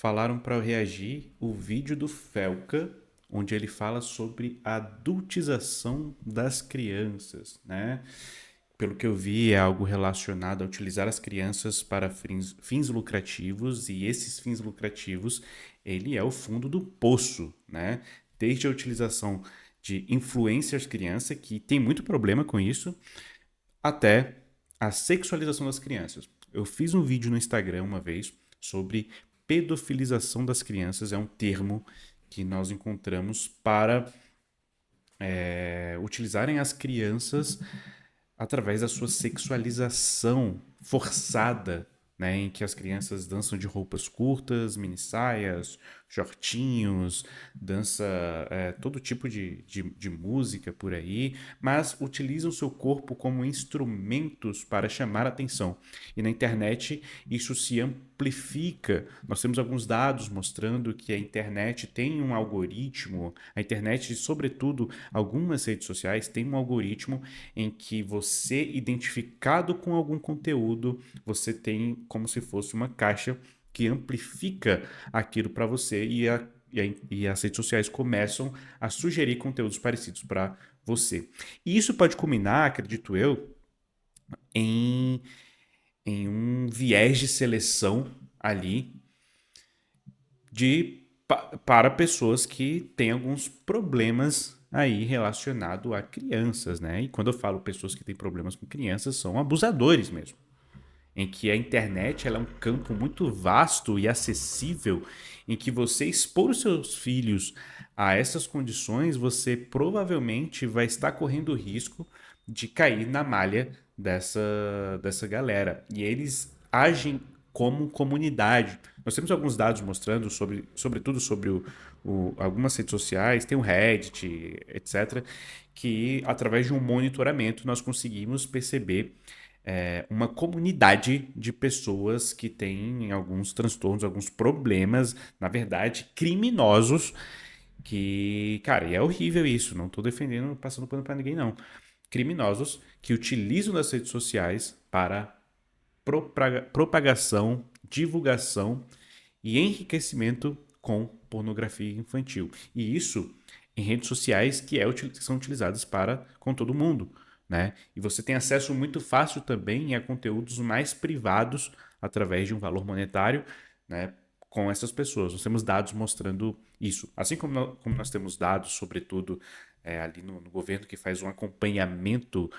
falaram para eu reagir o vídeo do Felca, onde ele fala sobre a adultização das crianças, né? Pelo que eu vi, é algo relacionado a utilizar as crianças para fins lucrativos, e esses fins lucrativos, ele é o fundo do poço, né? Desde a utilização de influencers criança, que tem muito problema com isso, até a sexualização das crianças. Eu fiz um vídeo no Instagram uma vez sobre pedofilização das crianças, é um termo que nós encontramos para utilizarem as crianças através da sua sexualização forçada, né, em que as crianças dançam de roupas curtas, mini saias, shortinhos, dança todo tipo de música por aí, mas utilizam seu corpo como instrumentos para chamar atenção. E na internet isso se amplifica. Nós temos alguns dados mostrando que a internet tem um algoritmo, a internet, sobretudo algumas redes sociais, tem um algoritmo em que você, identificado com algum conteúdo, você tem como se fosse uma caixa que amplifica aquilo para você e as redes sociais começam a sugerir conteúdos parecidos para você. E isso pode culminar, acredito eu, em, em um viés de seleção ali para pessoas que têm alguns problemas aí relacionado a crianças, né? E quando eu falo pessoas que têm problemas com crianças, são abusadores mesmo. Em que a internet ela é um campo muito vasto e acessível, em que você expor os seus filhos a essas condições, você provavelmente vai estar correndo o risco de cair na malha dessa galera. E eles agem como comunidade. Nós temos alguns dados mostrando sobretudo sobre algumas redes sociais, tem o Reddit, etc., que através de um monitoramento nós conseguimos perceber uma comunidade de pessoas que têm alguns transtornos, alguns problemas, na verdade, criminosos, que, cara, e é horrível isso, não tô defendendo, passando pano pra ninguém, não. Criminosos que utilizam das redes sociais para propagação, divulgação e enriquecimento com pornografia infantil. E isso em redes sociais que são utilizadas para com todo mundo, né? E você tem acesso muito fácil também a conteúdos mais privados através de um valor monetário, né? Com essas pessoas. Nós temos dados mostrando isso. Assim como nós temos dados, sobretudo, ali no governo que faz um acompanhamento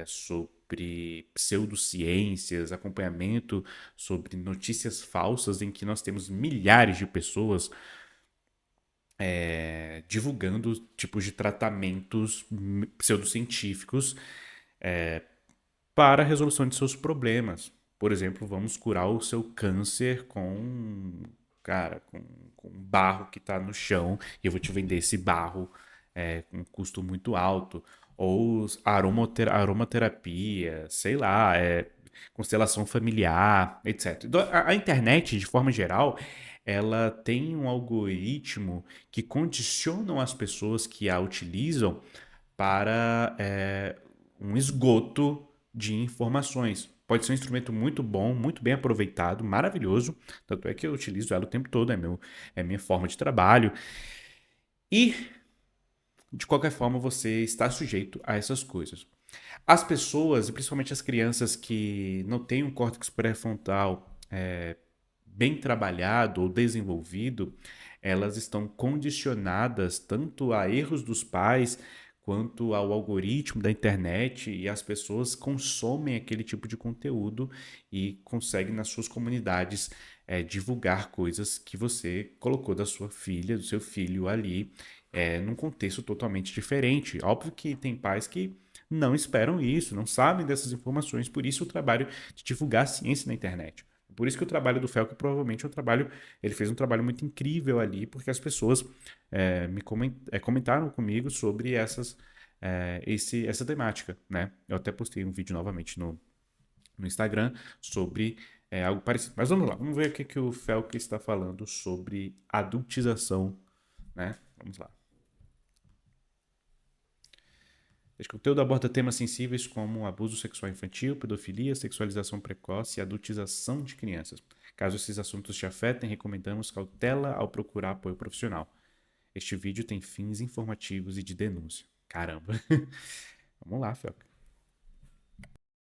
sobre pseudociências, acompanhamento sobre notícias falsas, em que nós temos milhares de pessoas divulgando tipos de tratamentos pseudocientíficos para a resolução de seus problemas. Por exemplo, vamos curar o seu câncer cara, com barro que está no chão e eu vou te vender esse barro com um custo muito alto. Ou aromaterapia, sei lá, constelação familiar, etc. Então, a internet, de forma geral, ela tem um algoritmo que condiciona as pessoas que a utilizam para um esgoto de informações. Pode ser um instrumento muito bom, muito bem aproveitado, maravilhoso. Tanto é que eu utilizo ela o tempo todo, é minha forma de trabalho. E, de qualquer forma, você está sujeito a essas coisas. As pessoas, e principalmente as crianças que não têm um córtex pré-frontal bem trabalhado ou desenvolvido, elas estão condicionadas tanto a erros dos pais quanto ao algoritmo da internet e as pessoas consomem aquele tipo de conteúdo e conseguem nas suas comunidades divulgar coisas que você colocou da sua filha, do seu filho ali, num contexto totalmente diferente. Óbvio que tem pais que não esperam isso, não sabem dessas informações, por isso o trabalho de divulgar a ciência na internet. Por isso que o trabalho do Felco provavelmente é um trabalho, ele fez um trabalho muito incrível ali, porque as pessoas comentaram comigo sobre essa temática, né? Eu até postei um vídeo novamente no Instagram sobre algo parecido. Mas vamos lá, vamos ver o que o Felco está falando sobre adultização, né? Vamos lá. Esse conteúdo aborda temas sensíveis como abuso sexual infantil, pedofilia, sexualização precoce e adultização de crianças. Caso esses assuntos te afetem, recomendamos cautela ao procurar apoio profissional. Este vídeo tem fins informativos e de denúncia. Caramba. Vamos lá, Felca.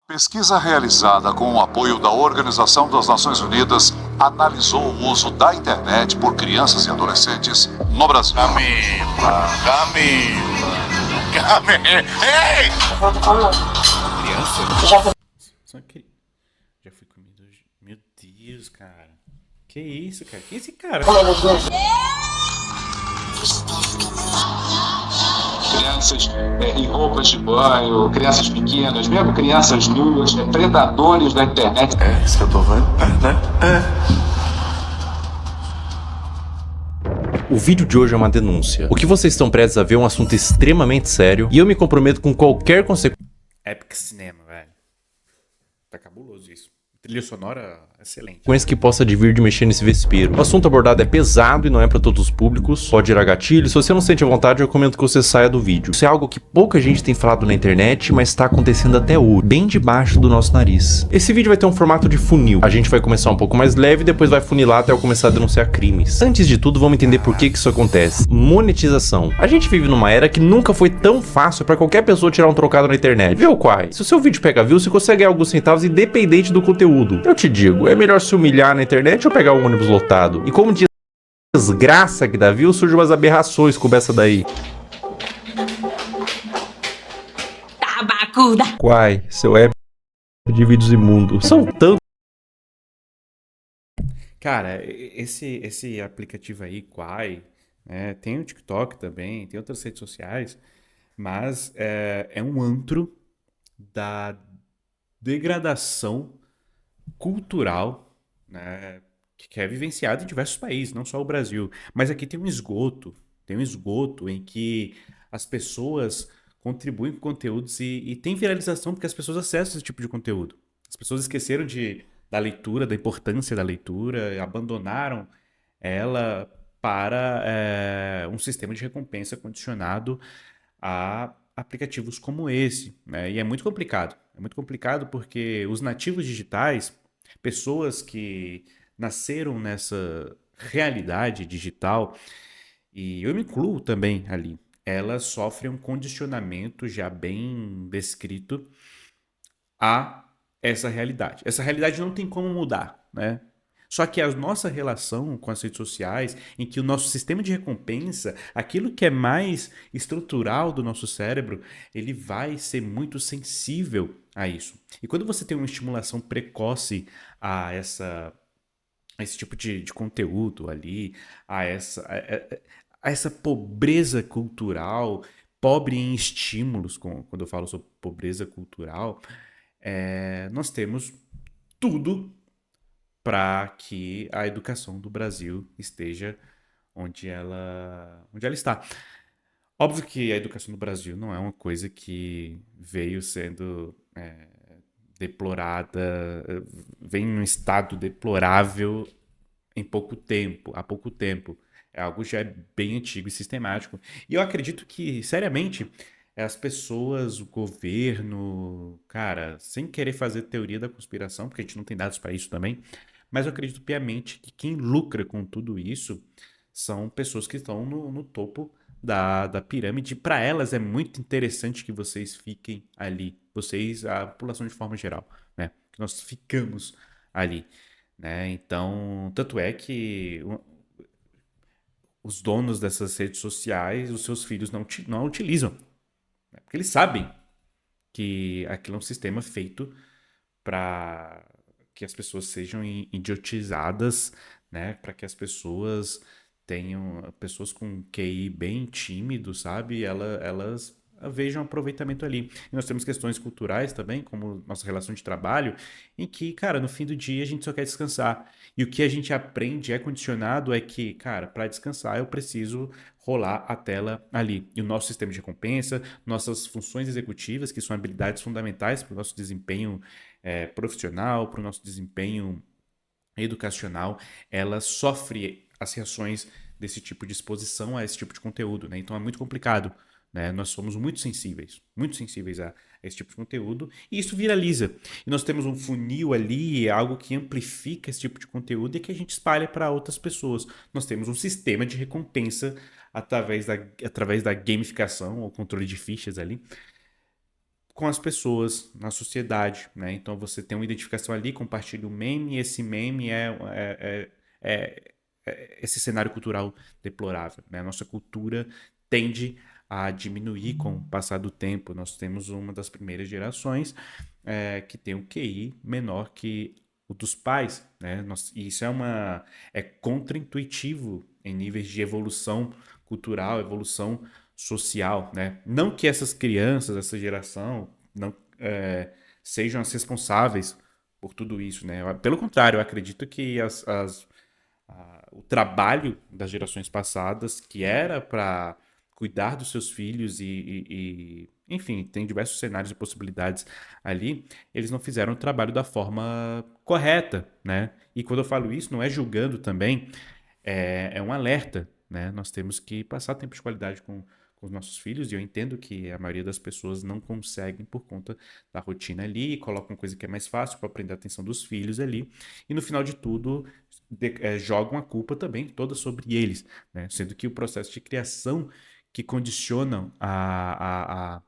Pesquisa realizada com o apoio da Organização das Nações Unidas analisou o uso da internet por crianças e adolescentes no Brasil. Camila! Ei! Criança? Só que... Já fui comido hoje. Meu Deus, cara. Que isso, cara? Que esse cara? Crianças em roupas de banho, crianças pequenas, mesmo crianças nuas, predadores da internet. É isso que eu tô vendo, né? O vídeo de hoje é uma denúncia. O que vocês estão prestes a ver é um assunto extremamente sério e eu me comprometo com qualquer consequência Epic Cinema, velho. Tá cabuloso isso. Trilha sonora excelente. que possa vir de mexer nesse vespeiro. O assunto abordado é pesado e não é pra todos os públicos, pode gerar gatilho. Se você não sente a vontade, eu recomendo que você saia do vídeo. Isso é algo que pouca gente tem falado na internet, mas tá acontecendo até hoje, bem debaixo do nosso nariz. Esse vídeo vai ter um formato de funil. A gente vai começar um pouco mais leve e depois vai funilar até eu começar a denunciar crimes. Antes de tudo, vamos entender por que isso acontece. Monetização. A gente vive numa era que nunca foi tão fácil pra qualquer pessoa tirar um trocado na internet. Viu, Quai? Se o seu vídeo pega views, você consegue ganhar alguns centavos independente do conteúdo. Eu te digo, é melhor se humilhar na internet ou pegar um ônibus lotado? E como diz desgraça que dá view, surgem umas aberrações como essa daí. Tabacuda! Quai, seu app de vídeos imundos. São tantos. Cara, esse aplicativo aí, Quai, né, tem o TikTok também, tem outras redes sociais, mas é um antro da degradação cultural, né, que é vivenciado em diversos países, não só o Brasil. Mas aqui tem um esgoto em que as pessoas contribuem com conteúdos e tem viralização porque as pessoas acessam esse tipo de conteúdo. As pessoas esqueceram da leitura, da importância da leitura, abandonaram ela para um sistema de recompensa condicionado a aplicativos como esse, né? E é muito complicado. É muito complicado porque os nativos digitais, pessoas que nasceram nessa realidade digital, e eu me incluo também ali, elas sofrem um condicionamento já bem descrito a essa realidade. Essa realidade não tem como mudar, né? Só que a nossa relação com as redes sociais, em que o nosso sistema de recompensa, aquilo que é mais estrutural do nosso cérebro, ele vai ser muito sensível a isso. E quando você tem uma estimulação precoce a esse tipo de conteúdo ali, a essa pobreza cultural, pobre em estímulos, quando eu falo sobre pobreza cultural, nós temos tudo para que a educação do Brasil esteja onde ela está. Óbvio que a educação no Brasil não é uma coisa que veio sendo deplorada, vem em um estado deplorável há pouco tempo. É algo já bem antigo e sistemático. E eu acredito que, seriamente, as pessoas, o governo, cara, sem querer fazer teoria da conspiração, porque a gente não tem dados para isso também, mas eu acredito piamente que quem lucra com tudo isso são pessoas que estão no topo da pirâmide. Para elas é muito interessante que vocês fiquem ali. Vocês, a população de forma geral, né? Que nós ficamos ali, né? Então, tanto é que os donos dessas redes sociais, os seus filhos não a utilizam, né? Porque eles sabem que aquilo é um sistema feito para que as pessoas sejam idiotizadas, né? Para que as pessoas tenham pessoas com QI bem tímido, sabe? Elas vejam aproveitamento ali. E nós temos questões culturais também, como nossa relação de trabalho, em que, cara, no fim do dia a gente só quer descansar. E o que a gente aprende é condicionado é que, cara, para descansar eu preciso rolar a tela ali. E o nosso sistema de recompensa, nossas funções executivas, que são habilidades fundamentais para o nosso desempenho profissional, para o nosso desempenho educacional, ela sofre as reações desse tipo de exposição a esse tipo de conteúdo, né? Então é muito complicado né? Nós somos muito sensíveis a esse tipo de conteúdo, e isso viraliza. E nós temos um funil ali, algo que amplifica esse tipo de conteúdo e que a gente espalha para outras pessoas. Nós temos um sistema de recompensa através da gamificação, ou controle de fichas ali, com as pessoas na sociedade, né? Então você tem uma identificação ali, compartilha um meme, e esse meme é esse cenário cultural deplorável, né? A nossa cultura tende a diminuir com o passar do tempo. Nós temos uma das primeiras gerações que tem um QI menor que o dos pais, né? E isso é contraintuitivo em níveis de evolução cultural, evolução social, né? Não que essas crianças, essa geração, não sejam as responsáveis por tudo isso, né? Pelo contrário, eu acredito que o trabalho das gerações passadas, que era para cuidar dos seus filhos enfim, tem diversos cenários e possibilidades ali, eles não fizeram o trabalho da forma correta, né? E quando eu falo isso, não é julgando também, é um alerta, né? Nós temos que passar tempo de qualidade com os nossos filhos, e eu entendo que a maioria das pessoas não conseguem por conta da rotina ali, colocam coisa que é mais fácil para prender a atenção dos filhos ali, e no final de tudo jogam a culpa também toda sobre eles, né? Sendo que o processo de criação que condicionam a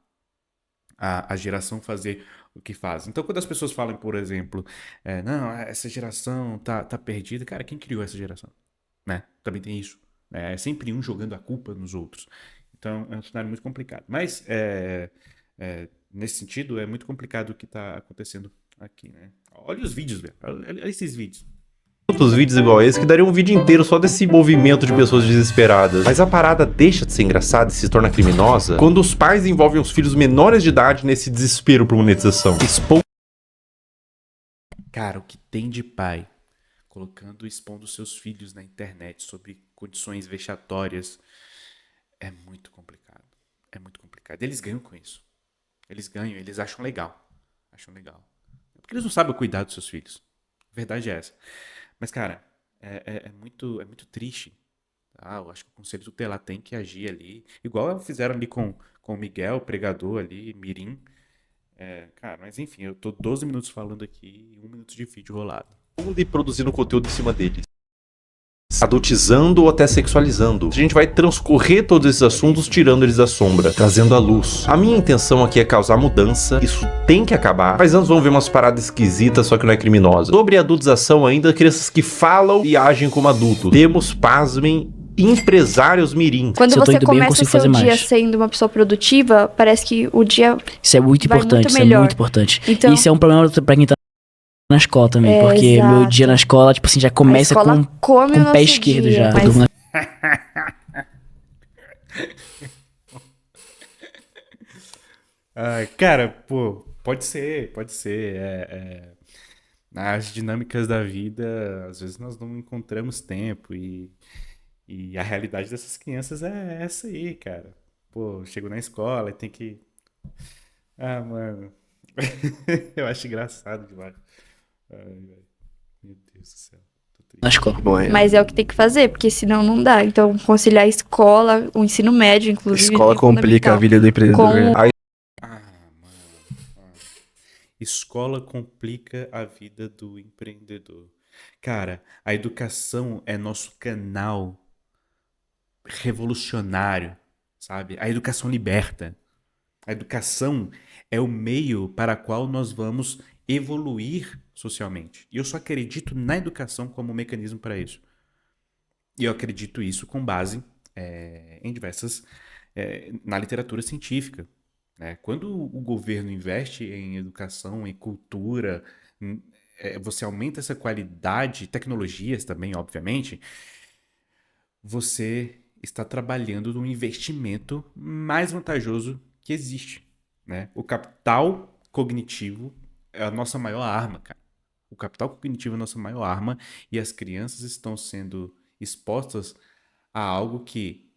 geração fazer o que faz. Então, quando as pessoas falam, por exemplo, não, essa geração tá perdida, cara, quem criou essa geração? Né? Também tem isso. Né? É sempre um jogando a culpa nos outros. Então, é um cenário muito complicado. Mas, nesse sentido, é muito complicado o que está acontecendo aqui, né? Olha os vídeos, velho. Olha esses vídeos. Outros vídeos igual esse que daria um vídeo inteiro só desse movimento de pessoas desesperadas. Mas a parada deixa de ser engraçada e se torna criminosa quando os pais envolvem os filhos menores de idade nesse desespero por monetização. Cara, o que tem de pai expondo seus filhos na internet sob condições vexatórias é muito complicado. É muito complicado. Eles ganham com isso. Eles ganham, eles acham legal. Acham legal. Porque eles não sabem cuidar dos seus filhos. A verdade é essa. Mas, cara, é muito triste. Tá? Eu acho que o Conselho Tutelar tem que agir ali. Igual fizeram ali com o Miguel, o pregador ali, Mirim. Cara, mas enfim, eu tô 12 minutos falando aqui e 1 minuto de vídeo rolado. E produzindo conteúdo em cima deles. Adultizando ou até sexualizando. A gente vai transcorrer todos esses assuntos tirando eles da sombra, trazendo à luz. A minha intenção aqui é causar mudança, isso tem que acabar. Mas antes vamos ver umas paradas esquisitas, só que não é criminosa. Sobre a adultização ainda, crianças que falam e agem como adultos. Temos, pasmem, empresários mirim. Quando Se eu tô você indo bem, eu começa o consigo seu fazer dia mais. sendo uma pessoa produtiva, parece que o dia Isso é muito vai importante, muito isso é melhor. muito importante. Então- Isso é um problema pra quem tá na escola também, porque exato. meu dia na escola, tipo assim, já a começa escola come com o o pé nosso esquerdo dia, já. mas- Todo mundo- Cara, pô, pode ser. Nas dinâmicas da vida, às vezes nós não encontramos tempo e a realidade dessas crianças é essa aí, cara. Pô, chego na escola e tem que... Ah, mano. Eu acho engraçado demais. Ai, velho. Meu Deus do céu. Tô triste. na escola. Mas é o que tem que fazer, porque senão não dá. Então, conciliar a escola, o ensino médio, inclusive. Escola é complica a fundamental. vida do empreendedor. Com- Aí Ah, mano. Escola complica a vida do empreendedor. Cara, a educação é nosso canal revolucionário, sabe? A educação liberta. A educação é o meio para qual nós vamos evoluir socialmente. E eu só acredito na educação como mecanismo para isso. E eu acredito isso com base em diversas... na literatura científica. Né? Quando o governo investe em educação, em cultura, você aumenta essa qualidade, tecnologias também, obviamente, você está trabalhando num investimento mais vantajoso que existe. Né? O capital cognitivo é a nossa maior arma, cara. O capital cognitivo é a nossa maior arma e as crianças estão sendo expostas a algo que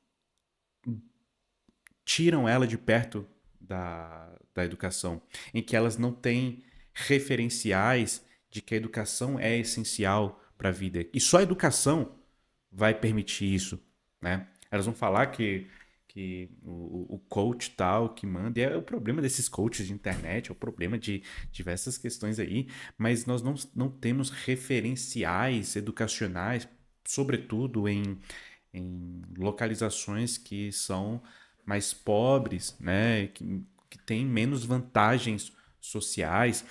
tiram ela de perto da educação, em que elas não têm referenciais de que a educação é essencial para a vida. E só a educação vai permitir isso, né? Elas vão falar que que o coach tal que manda. E é o problema desses coaches de internet, é o problema de diversas questões aí, mas nós não temos referenciais educacionais, sobretudo em localizações que são mais pobres, né, que têm menos vantagens sociais.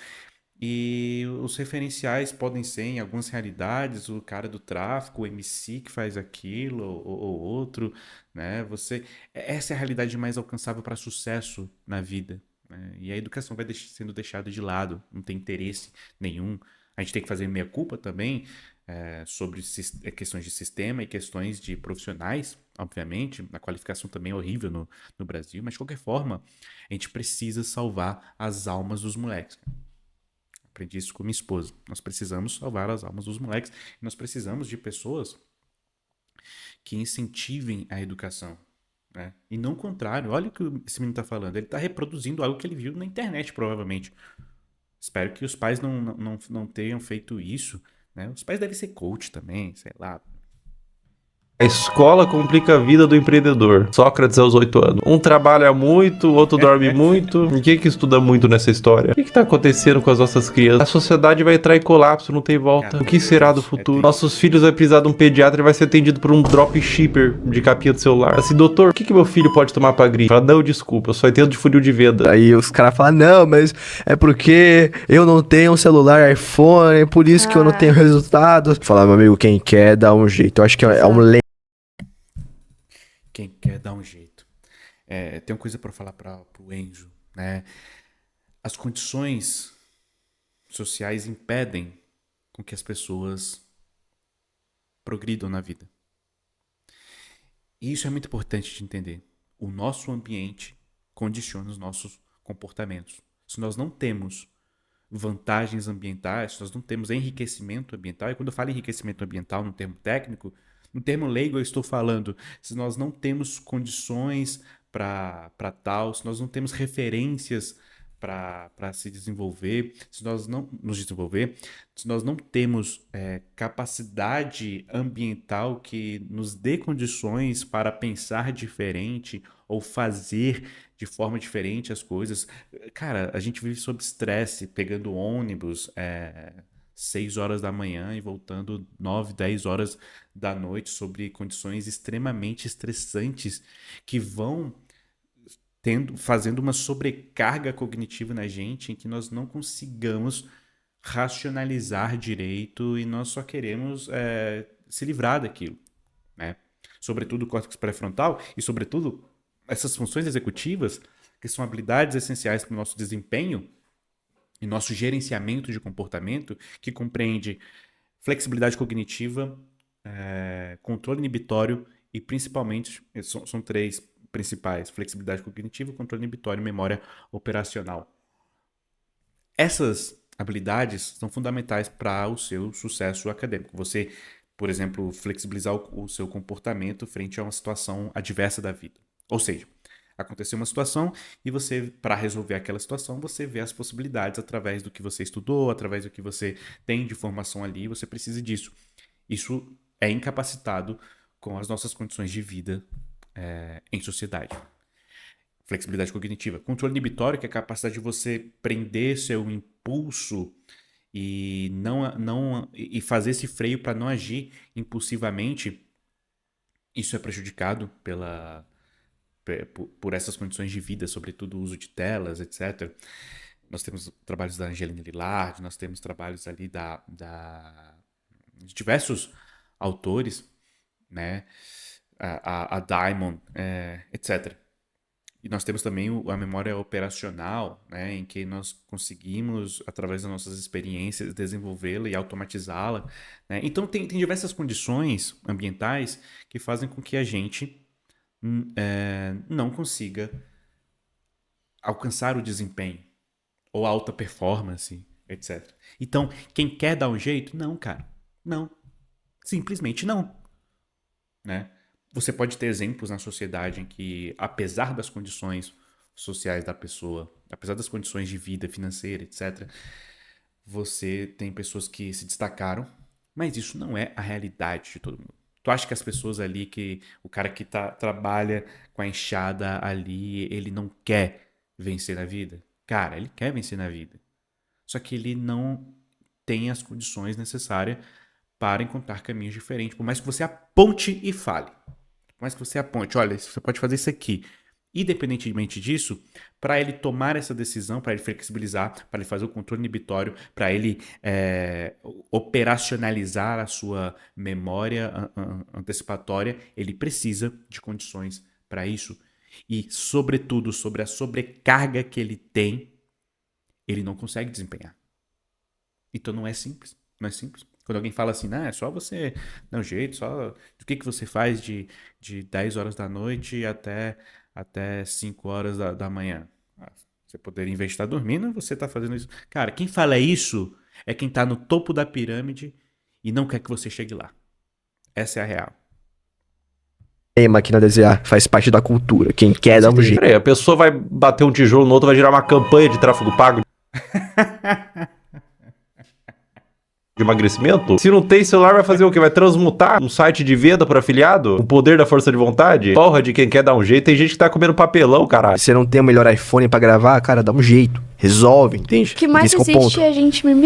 E os referenciais podem ser, em algumas realidades, o cara do tráfico, o MC que faz aquilo ou outro, né? Essa é a realidade mais alcançável para sucesso na vida, né? E a educação vai sendo deixada de lado, não tem interesse nenhum. A gente tem que fazer meia-culpa também sobre questões de sistema e questões de profissionais, obviamente. A qualificação também é horrível no Brasil, mas de qualquer forma, a gente precisa salvar as almas dos moleques. Aprendi isso com minha esposa. Nós precisamos salvar as almas dos moleques. E nós precisamos de pessoas que incentivem a educação, né? E não o contrário. Olha o que esse menino está falando. Ele está reproduzindo algo que ele viu na internet, provavelmente. Espero que os pais não tenham feito isso, né? Os pais devem ser coach também, sei lá. A escola complica a vida do empreendedor. Sócrates aos 8 anos. Um trabalha muito, o outro dorme muito. E quem que estuda muito nessa história? O que tá acontecendo com as nossas crianças? A sociedade vai entrar em colapso, não tem volta. O que será do futuro? Nossos filhos vão precisar de um pediatra e vai ser atendido por um dropshipper de capinha do celular. Assim, doutor, o que meu filho pode tomar pra gripe? Fala, não, desculpa, eu só entendo de funil de venda. Aí os caras falam, não, mas é porque eu não tenho um celular iPhone, é por isso que eu não tenho resultados. Falar, meu amigo, quem quer dá um jeito. Eu acho que é um Quem quer dá um jeito. Tem uma coisa para falar para o Enzo, né? As condições sociais impedem com que as pessoas progridam na vida. E isso é muito importante de entender. O nosso ambiente condiciona os nossos comportamentos. Se nós não temos vantagens ambientais, se nós não temos enriquecimento ambiental, e quando eu falo enriquecimento ambiental no termo técnico, no termo leigo eu estou falando, se nós não temos condições para tal, se nós não temos referências para se desenvolver, se nós não nos desenvolver, se nós não temos capacidade ambiental que nos dê condições para pensar diferente ou fazer de forma diferente as coisas. Cara, a gente vive sob estresse, pegando ônibus 6 horas da manhã e voltando 9, 10 horas da noite, sobre condições extremamente estressantes que vão fazendo uma sobrecarga cognitiva na gente, em que nós não consigamos racionalizar direito e nós só queremos se livrar daquilo, né? Sobretudo o córtex pré-frontal e, sobretudo, essas funções executivas, que são habilidades essenciais para o nosso desempenho e nosso gerenciamento de comportamento, que compreende flexibilidade cognitiva, controle inibitório e, principalmente, são três principais: flexibilidade cognitiva, controle inibitório e memória operacional. Essas habilidades são fundamentais para o seu sucesso acadêmico. Você, por exemplo, flexibilizar o seu comportamento frente a uma situação adversa da vida. Ou seja, aconteceu uma situação e você, para resolver aquela situação, você vê as possibilidades através do que você estudou, através do que você tem de formação ali, você precisa disso. Isso é incapacitado com as nossas condições de vida em sociedade. Flexibilidade cognitiva. Controle inibitório, que é a capacidade de você prender seu impulso e e fazer esse freio para não agir impulsivamente. Isso é prejudicado por essas condições de vida, sobretudo o uso de telas, etc. Nós temos trabalhos da Angelina Lillard, nós temos trabalhos ali de diversos autores, né? A Diamond, etc. E nós temos também a memória operacional, né, em que nós conseguimos, através das nossas experiências, desenvolvê-la e automatizá-la, né? Então, tem diversas condições ambientais que fazem com que a gente não consiga alcançar o desempenho ou a alta performance, etc. Então, quem quer dar um jeito? Não, cara. Não. Simplesmente não. Né? Você pode ter exemplos na sociedade em que, apesar das condições sociais da pessoa, apesar das condições de vida financeira, etc., você tem pessoas que se destacaram, mas isso não é a realidade de todo mundo. Tu acha que as pessoas ali, o cara que trabalha com a enxada ali, ele não quer vencer na vida? Cara, ele quer vencer na vida. Só que ele não tem as condições necessárias para encontrar caminhos diferentes. Por mais que você aponte e fale. Por mais que você aponte, olha, você pode fazer isso aqui. Independentemente disso, para ele tomar essa decisão, para ele flexibilizar, para ele fazer o controle inibitório, para ele operacionalizar a sua memória antecipatória, ele precisa de condições para isso. E, sobretudo, sobre a sobrecarga que ele tem, ele não consegue desempenhar. Então não é simples. Não é simples. Quando alguém fala assim, é só você dar um jeito, só. O que você faz de 10 horas da noite até 5 horas da manhã? Você poderia, em vez de estar dormindo, você está fazendo isso. Cara, quem fala isso é quem está no topo da pirâmide e não quer que você chegue lá. Essa é a real. Máquina desejar, faz parte da cultura. Quem quer dá um jeito. Peraí, a pessoa vai bater um tijolo no outro, vai gerar uma campanha de tráfego pago de emagrecimento? Se não tem celular, vai fazer o quê? Vai transmutar um site de venda para afiliado? O poder da força de vontade? Porra, de quem quer dar um jeito. Tem gente que tá comendo papelão, caralho. Se você não tem o melhor iPhone pra gravar, cara, dá um jeito. Resolve, entende? O que mais Esse é o ponto. existe é a gente me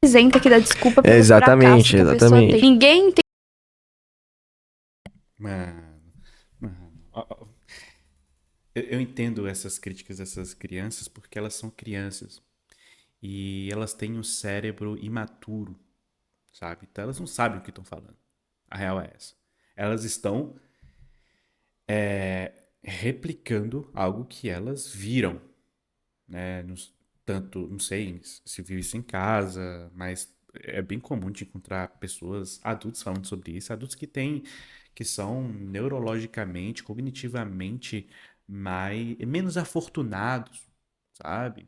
isenta que dá desculpa pelo Exatamente, fracasso que a pessoa exatamente. tem. Ninguém tem. Mano. Eu entendo essas críticas dessas crianças porque elas são crianças. E elas têm um cérebro imaturo, sabe? Então elas não sabem o que estão falando. A real é essa. Elas estão replicando algo que elas viram, né? Tanto, não sei se vive isso em casa, mas é bem comum de encontrar pessoas, adultos falando sobre isso, adultos que são neurologicamente, cognitivamente menos afortunados, sabe?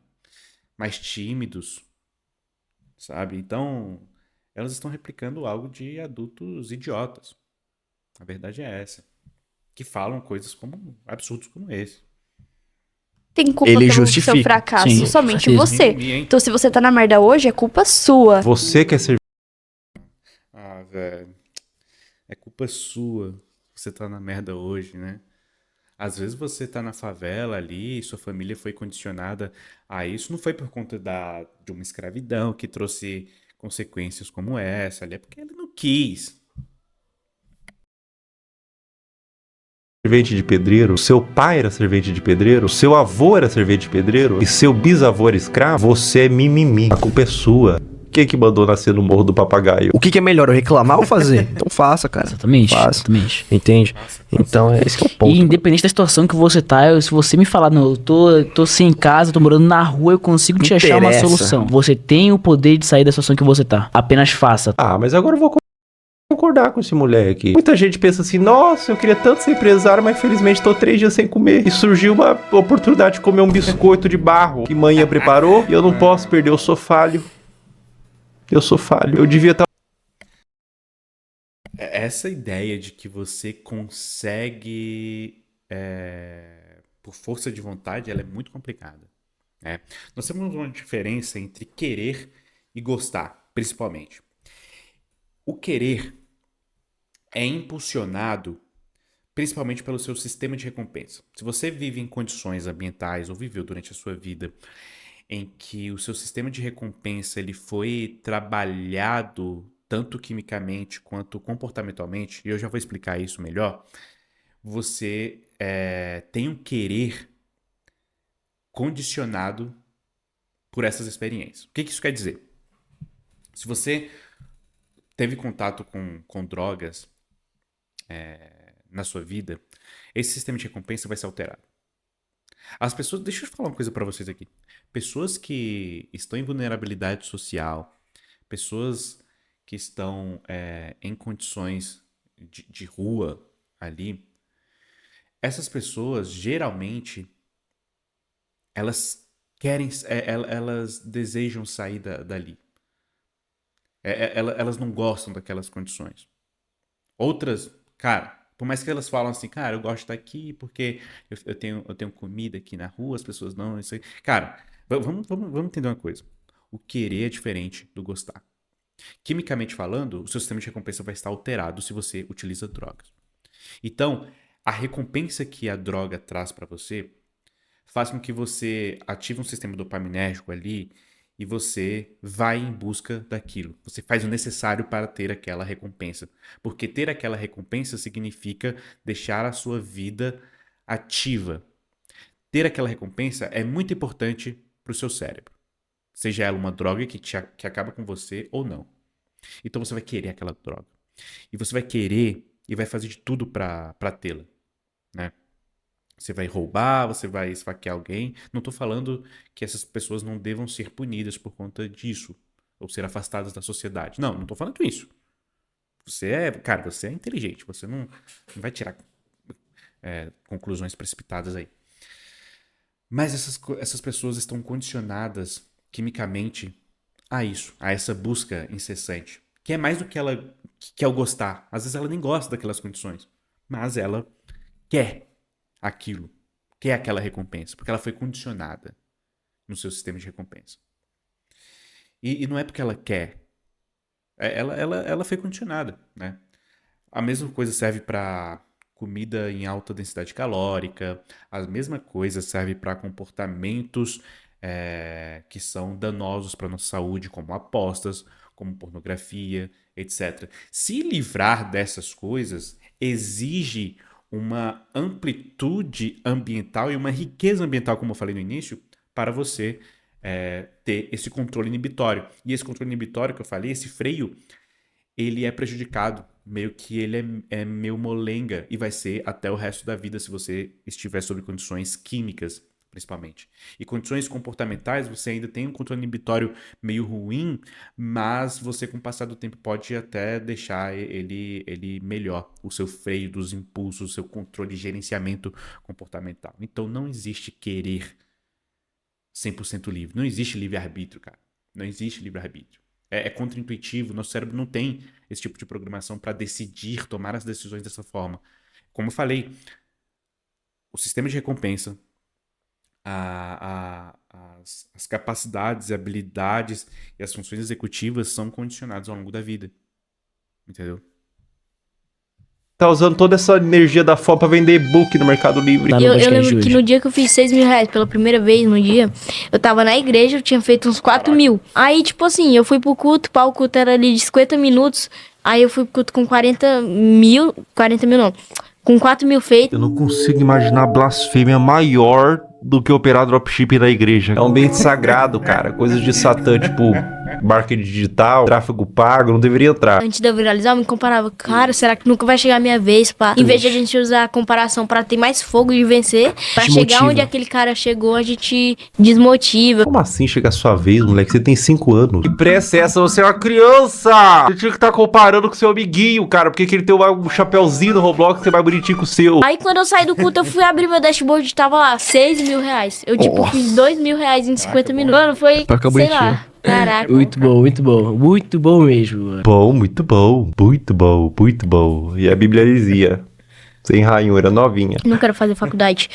Mais tímidos, sabe? Então, elas estão replicando algo de adultos idiotas. A verdade é essa. Que falam coisas como absurdos como esse. Tem culpa Ele pelo justifica. seu fracasso, Sim, somente com certeza. você. Ninguém. Então, se você tá na merda hoje, é culpa sua. Você quer ser Ah, velho. É culpa sua. Você tá na merda hoje, né? Às vezes você tá na favela ali, sua família foi condicionada a isso. Não foi por conta de uma escravidão que trouxe consequências como essa ali. É porque ele não quis. servente de pedreiro, seu pai era servente de pedreiro, seu avô era servente de pedreiro e seu bisavô era escravo, você é mimimi. A culpa é sua. Quem que mandou nascer no Morro do Papagaio? O que é melhor, eu reclamar ou fazer? Então faça, cara. Exatamente, Faça. exatamente. Entende? Então, esse que é o ponto. E independente da situação que você tá, se você me falar, não, eu tô sem casa, tô morando na rua, eu consigo te achar uma Interessa. solução. Você tem o poder de sair da situação que você tá. Apenas faça. Ah, mas agora eu vou concordar com esse moleque. Muita gente pensa assim, nossa, eu queria tanto ser empresário, mas infelizmente tô 3 dias sem comer. E surgiu uma oportunidade de comer um biscoito de barro que manhã preparou e eu não posso perder, eu sou falho. Eu sou falho. Eu devia estar... Essa ideia de que você consegue, por força de vontade, ela é muito complicada. Né? Nós temos uma diferença entre querer e gostar, principalmente. O querer é impulsionado principalmente pelo seu sistema de recompensa. Se você vive em condições ambientais ou viveu durante a sua vida em que o seu sistema de recompensa ele foi trabalhado tanto quimicamente quanto comportamentalmente, e eu já vou explicar isso melhor, você tem um querer condicionado por essas experiências. O que isso quer dizer? Se você teve contato com drogas na sua vida, esse sistema de recompensa vai ser alterado. As pessoas, deixa eu falar uma coisa pra vocês aqui. Pessoas que estão em vulnerabilidade social, pessoas que estão em condições de rua ali, essas pessoas geralmente elas querem, elas desejam sair dali. Elas não gostam daquelas condições. Outras, cara, por mais que elas falam assim, cara, eu gosto de estar aqui porque eu tenho comida aqui na rua, as pessoas não, isso aí. Cara, vamos entender uma coisa. O querer é diferente do gostar. Quimicamente falando, o seu sistema de recompensa vai estar alterado se você utiliza drogas. Então, a recompensa que a droga traz para você faz com que você ative um sistema dopaminérgico ali e você vai em busca daquilo. Você faz o necessário para ter aquela recompensa. Porque ter aquela recompensa significa deixar a sua vida ativa. Ter aquela recompensa é muito importante para o seu cérebro. Seja ela uma droga que acaba com você ou não. Então você vai querer aquela droga. E você vai querer e vai fazer de tudo para tê-la, né? Você vai roubar, você vai esfaquear alguém. Não tô falando que essas pessoas não devam ser punidas por conta disso. Ou ser afastadas da sociedade. Não tô falando isso. Você é inteligente. Você não vai tirar conclusões precipitadas aí. Mas essas pessoas estão condicionadas quimicamente a isso. A essa busca incessante. Que é mais do que ela quer o gostar. Às vezes ela nem gosta daquelas condições. Mas ela quer aquilo, quer aquela recompensa, porque ela foi condicionada no seu sistema de recompensa. E não é porque ela quer, ela foi condicionada, né? A mesma coisa serve para comida em alta densidade calórica, a mesma coisa serve para comportamentos que são danosos para a nossa saúde, como apostas, como pornografia, etc. Se livrar dessas coisas exige uma amplitude ambiental e uma riqueza ambiental, como eu falei no início, para você ter esse controle inibitório. E esse controle inibitório que eu falei, esse freio, ele é prejudicado. Meio que ele é meio molenga e vai ser até o resto da vida se você estiver sob condições químicas, principalmente. E condições comportamentais, você ainda tem um controle inibitório meio ruim, mas você, com o passar do tempo, pode até deixar ele melhor. O seu freio dos impulsos, o seu controle de gerenciamento comportamental. Então, não existe querer 100% livre. Não existe livre-arbítrio, cara. Não existe livre-arbítrio. É contraintuitivo. Nosso cérebro não tem esse tipo de programação para decidir, tomar as decisões dessa forma. Como eu falei, o sistema de recompensa, as capacidades, habilidades e as funções executivas são condicionadas ao longo da vida. Entendeu? Tá usando toda essa energia da fome pra vender e-book no Mercado Livre. Tá no Eu podcast lembro de que hoje. no dia que eu fiz 6 mil reais pela primeira vez, no dia, eu tava na igreja, eu tinha feito uns 4 mil. Aí, tipo assim, eu fui pro culto, o culto era ali de 50 minutos. Aí eu fui pro culto com 40 mil não, com 4 mil feitos. Eu não consigo imaginar blasfêmia maior do que operar dropshipping na igreja. É um ambiente sagrado, cara. Coisas de Satã, tipo marketing digital, tráfego pago, não deveria entrar. Antes de eu viralizar, eu me comparava, cara, será que nunca vai chegar a minha vez, pá? Em vez de a gente usar a comparação pra ter mais fogo de vencer, pra chegar Desmotiva. onde aquele cara chegou, a gente desmotiva. Como assim chega a sua vez, moleque? Você tem 5 anos. Que pressa é essa? Você é uma criança! Você tinha que estar comparando com seu amiguinho, cara. Porque que ele tem um chapéuzinho no Roblox que é mais bonitinho que o seu. Aí quando eu saí do culto, eu fui abrir meu dashboard e tava lá, 6 mil reais. Eu, tipo, fiz 2 mil reais em 50 minutos. Mano, foi, Toca sei bonitinho. lá, caraca. Muito bom, muito bom. Muito bom mesmo, mano. Bom, muito bom. Muito bom, muito bom. E a Bíblia dizia... Sem ranhura, novinha. Não quero fazer faculdade.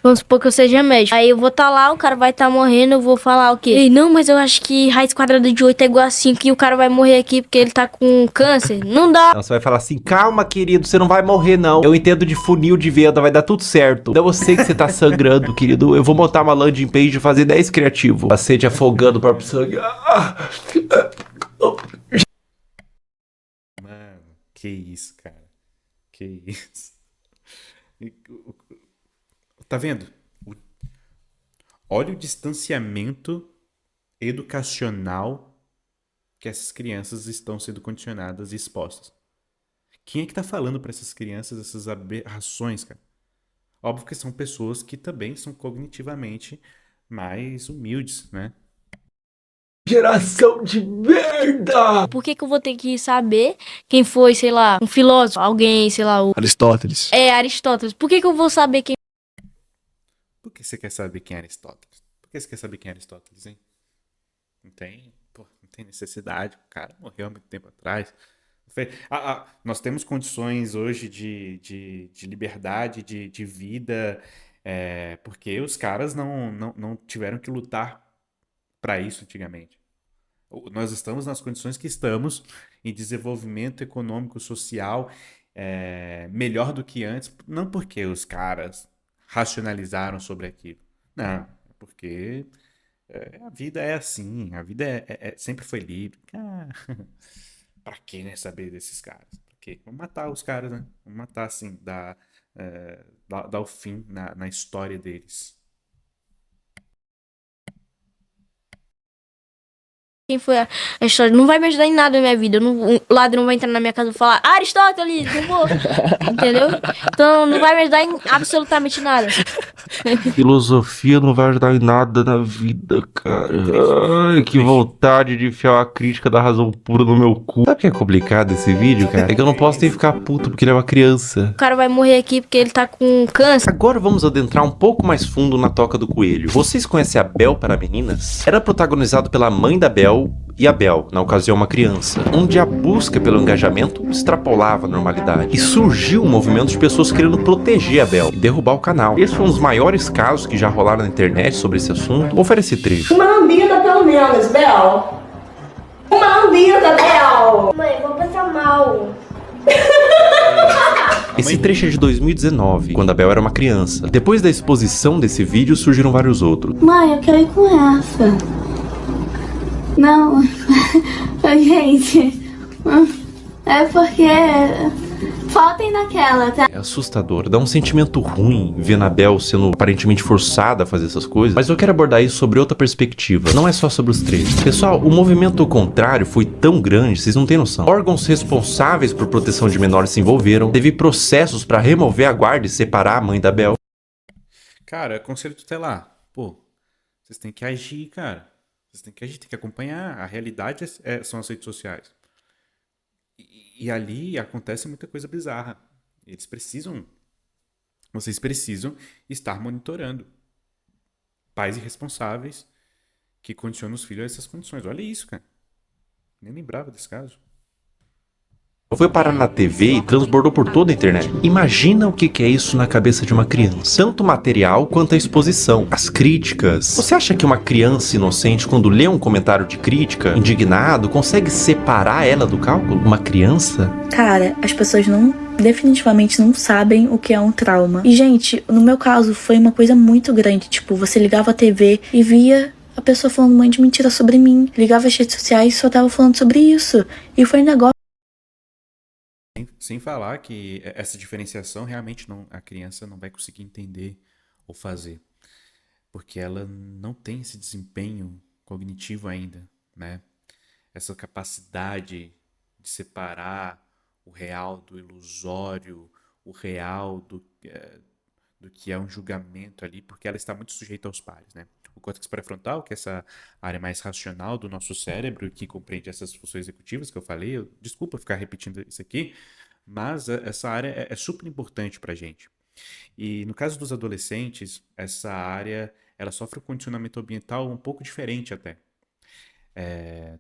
Vamos supor que eu seja médico. Aí eu vou estar lá, o cara vai estar morrendo, eu vou falar o quê? Ei, não, mas eu acho que raiz quadrada de 8 é igual a 5 e o cara vai morrer aqui porque ele tá com câncer. Não dá. Então você vai falar assim, calma, querido, você não vai morrer, não. Eu entendo de funil de venda, vai dar tudo certo. Não, eu sei que você tá sangrando, querido. Eu vou montar uma landing page e fazer 10 criativo. Paciente afogando o próprio sangue. Mano, que isso, cara. Que isso. Tá vendo? Olha o distanciamento educacional que essas crianças estão sendo condicionadas e expostas. Quem é que tá falando para essas crianças essas aberrações, cara? Óbvio que são pessoas que também são cognitivamente mais humildes, né? Geração de merda! Por que eu vou ter que saber quem foi, sei lá, um filósofo, alguém, sei lá, Aristóteles. Aristóteles. Por que eu vou saber quem... Por que você quer saber quem é Aristóteles? Por que você quer saber quem é Aristóteles, hein? Não tem necessidade. O cara morreu há muito tempo atrás. Nós temos condições hoje de liberdade, de vida, porque os caras não tiveram que lutar para isso antigamente. Nós estamos nas condições que estamos, em desenvolvimento econômico, social, melhor do que antes, não porque os caras racionalizaram sobre aquilo. Não, é porque a vida é assim, a vida sempre foi livre. Pra que, né, saber desses caras? Pra quê? Vamos matar os caras, né? Vamos matar, assim, dar o fim na história deles. Quem foi a história? Não vai me ajudar em nada na minha vida. O ladrão vai entrar na minha casa e falar Aristóteles, não vou. Entendeu? Então não vai me ajudar em absolutamente nada. Filosofia não vai ajudar em nada na vida, cara. Ai, que vontade de enfiar a crítica da razão pura no meu cu. Sabe o que é complicado esse vídeo, cara? É que eu não posso nem ficar puto porque ele é uma criança. O cara vai morrer aqui porque ele tá com câncer. Agora vamos adentrar um pouco mais fundo na Toca do Coelho. Vocês conhecem a Bel para Meninas? Era protagonizado pela mãe da Bel e a Bel, na ocasião uma criança, onde a busca pelo engajamento extrapolava a normalidade. E surgiu um movimento de pessoas querendo proteger a Bel e derrubar o canal. Esse foi um dos maiores casos que já rolaram na internet sobre esse assunto. Vou oferecer esse trecho. Uma lambida pelo menos, Bel. Uma lambida, Bel. Mãe, vou passar mal. Esse trecho é de 2019, quando a Bel era uma criança. Depois da exposição desse vídeo, surgiram vários outros. Mãe, eu quero ir com essa. Não, gente, é porque faltem naquela, tá? É assustador, dá um sentimento ruim ver a Bel sendo aparentemente forçada a fazer essas coisas, mas eu quero abordar isso sobre outra perspectiva, não é só sobre os trechos. Pessoal, o movimento contrário foi tão grande, vocês não têm noção. Órgãos responsáveis por proteção de menores se envolveram, teve processos pra remover a guarda e separar a mãe da Bel. Cara, conselho tutelar. Pô, vocês têm que agir, cara. Vocês têm que agir, tem que acompanhar. A realidade são as redes sociais. E ali acontece muita coisa bizarra. Vocês precisam estar monitorando. Pais irresponsáveis que condicionam os filhos a essas condições. Olha isso, cara. Nem lembrava desse caso. Foi parar na TV e transbordou por toda a internet. Imagina o que é isso na cabeça de uma criança. Tanto o material quanto a exposição, as críticas. Você acha que uma criança inocente, quando lê um comentário de crítica, indignado, consegue separar ela do cálculo? Uma criança? Cara, as pessoas definitivamente não sabem o que é um trauma. E, gente, no meu caso, foi uma coisa muito grande. Tipo, você ligava a TV e via a pessoa falando um monte de mentira sobre mim. Ligava as redes sociais e só tava falando sobre isso. E foi um negócio. Sem falar que essa diferenciação realmente a criança não vai conseguir entender ou fazer. Porque ela não tem esse desempenho cognitivo ainda, né? Essa capacidade de separar o real do ilusório, o real do que é um julgamento ali, porque ela está muito sujeita aos pares, né? O córtex pré-frontal, que é essa área mais racional do nosso cérebro, que compreende essas funções executivas que eu falei, desculpa ficar repetindo isso aqui, mas essa área é super importante para a gente. E no caso dos adolescentes, essa área ela sofre um condicionamento ambiental um pouco diferente até.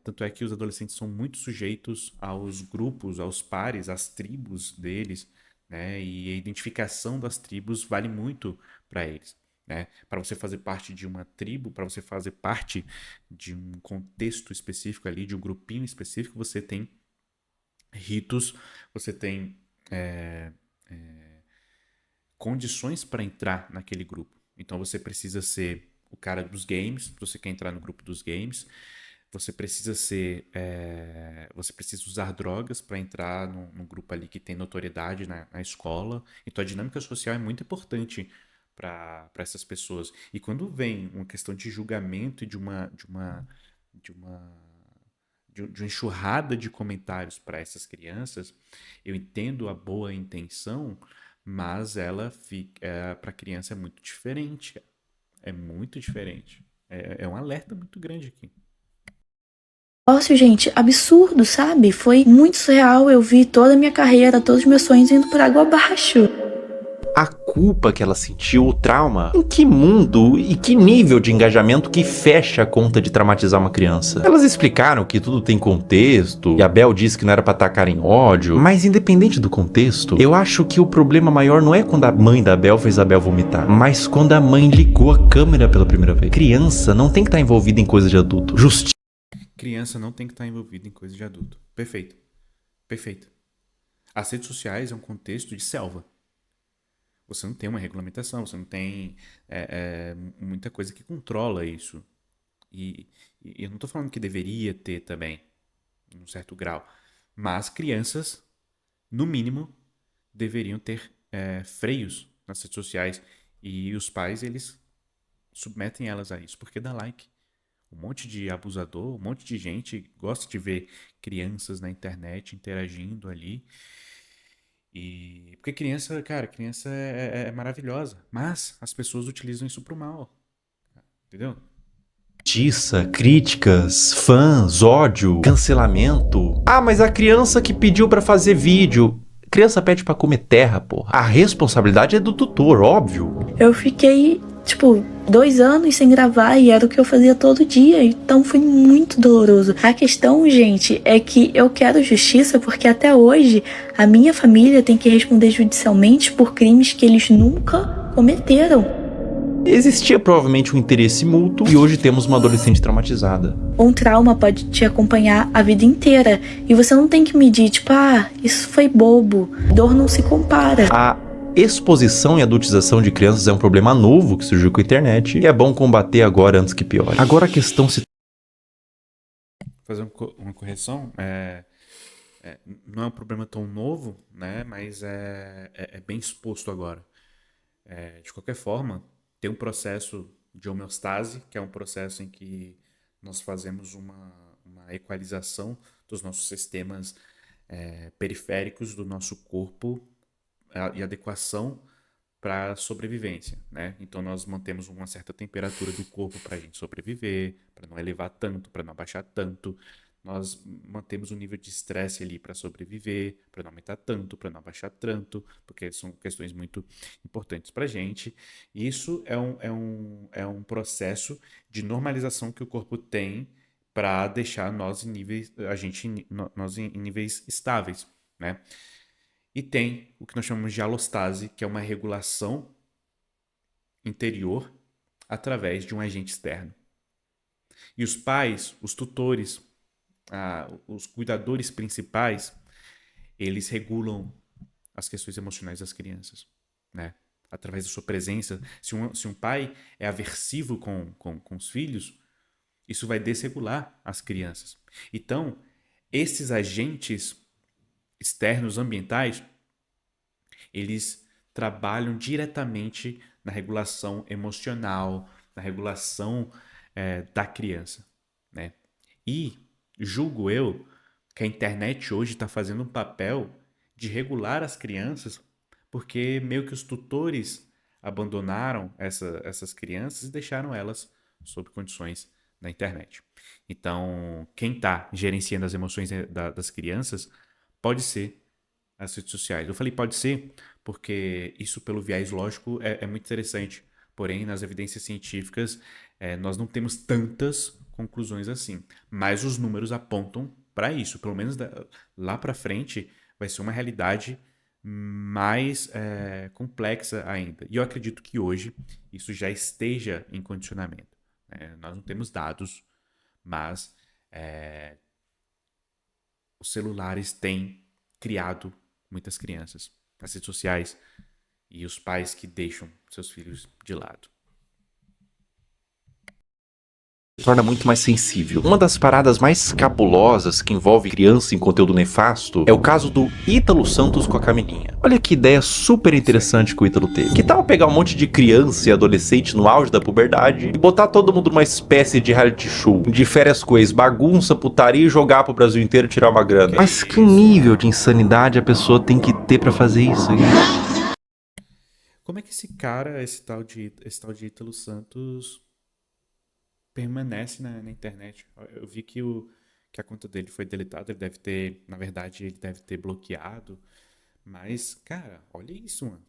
Tanto é que os adolescentes são muito sujeitos aos grupos, aos pares, às tribos deles, né? E a identificação das tribos vale muito para eles. Né? Para você fazer parte de uma tribo, para você fazer parte de um contexto específico ali, de um grupinho específico, você tem ritos, você tem condições para entrar naquele grupo. Então você precisa ser o cara dos games, você quer entrar no grupo dos games, você precisa usar drogas para entrar num grupo ali que tem notoriedade na escola. Então a dinâmica social é muito importante para essas pessoas. E quando vem uma questão de julgamento e de uma enxurrada de comentários para essas crianças, eu entendo a boa intenção, mas ela para a criança é muito diferente, cara. É muito diferente. É um alerta muito grande aqui. Nossa, gente, absurdo, sabe? Foi muito surreal. Eu vi toda a minha carreira, todos os meus sonhos indo por água abaixo. A culpa que ela sentiu, o trauma, em que mundo e que nível de engajamento que fecha a conta de traumatizar uma criança? Elas explicaram que tudo tem contexto, e a Bel disse que não era pra tacar em ódio, mas independente do contexto, eu acho que o problema maior não é quando a mãe da Bel fez a Bel vomitar, mas quando a mãe ligou a câmera pela primeira vez. Criança não tem que estar envolvida em coisa de adulto. Criança não tem que estar envolvida em coisa de adulto. Perfeito. Perfeito. As redes sociais é um contexto de selva. Você não tem uma regulamentação, você não tem muita coisa que controla isso. E eu não estou falando que deveria ter também, em um certo grau. Mas crianças, no mínimo, deveriam ter freios nas redes sociais. E os pais, eles submetem elas a isso, porque dá like. Um monte de abusador, um monte de gente gosta de ver crianças na internet interagindo ali. E porque criança, cara, criança é maravilhosa, mas as pessoas utilizam isso pro mal, entendeu? Justiça, críticas, fãs, ódio, cancelamento. Ah, mas a criança que pediu pra fazer vídeo. Criança pede pra comer terra, porra. A responsabilidade é do tutor, óbvio. Eu fiquei, 2 anos sem gravar e era o que eu fazia todo dia, então foi muito doloroso. A questão, gente, é que eu quero justiça porque até hoje a minha família tem que responder judicialmente por crimes que eles nunca cometeram. Existia provavelmente um interesse mútuo e hoje temos uma adolescente traumatizada. Um trauma pode te acompanhar a vida inteira e você não tem que medir, isso foi bobo. Dor não se compara. A exposição e adultização de crianças é um problema novo que surgiu com a internet e é bom combater agora antes que piore. Agora a questão se... Fazer uma correção, não é um problema tão novo, né? Mas é bem exposto agora. De qualquer forma, tem um processo de homeostase, que é um processo em que nós fazemos uma equalização dos nossos sistemas periféricos do nosso corpo e adequação para a sobrevivência, né? Então nós mantemos uma certa temperatura do corpo para a gente sobreviver, para não elevar tanto, para não abaixar tanto. Nós mantemos um nível de estresse ali para sobreviver, para não aumentar tanto, para não abaixar tanto, porque são questões muito importantes para a gente. E isso é um processo de normalização que o corpo tem para deixar nós em níveis estáveis, né? E tem o que nós chamamos de alostase, que é uma regulação interior através de um agente externo. E os pais, os tutores, os cuidadores principais, eles regulam as questões emocionais das crianças, né? Através da sua presença. Se um pai é aversivo com os filhos, isso vai desregular as crianças. Então, esses agentes externos ambientais, eles trabalham diretamente na regulação emocional, na regulação da criança, né? E julgo eu que a internet hoje está fazendo um papel de regular as crianças, porque meio que os tutores abandonaram essas crianças e deixaram elas sob condições da internet. Então, quem está gerenciando as emoções das crianças pode ser as redes sociais. Eu falei pode ser porque isso, pelo viés lógico, é muito interessante. Porém, nas evidências científicas, nós não temos tantas conclusões assim. Mas os números apontam para isso. Pelo menos lá para frente vai ser uma realidade mais complexa ainda. E eu acredito que hoje isso já esteja em condicionamento. Nós não temos dados, mas os celulares têm criado muitas crianças, as redes sociais e os pais que deixam seus filhos de lado. Torna muito mais sensível. Uma das paradas mais cabulosas que envolve criança em conteúdo nefasto é o caso do Ítalo Santos com a Camilinha. Olha que ideia super interessante que o Ítalo teve. Que tal pegar um monte de criança e adolescente no auge da puberdade e botar todo mundo numa espécie de reality show, de férias com ex, bagunça, putaria e jogar pro Brasil inteiro e tirar uma grana? Mas que nível de insanidade a pessoa tem que ter pra fazer isso? Como é que esse tal de Ítalo Santos permanece na internet? Eu vi que a conta dele foi deletada, ele deve ter bloqueado, mas, cara, olha isso, mano.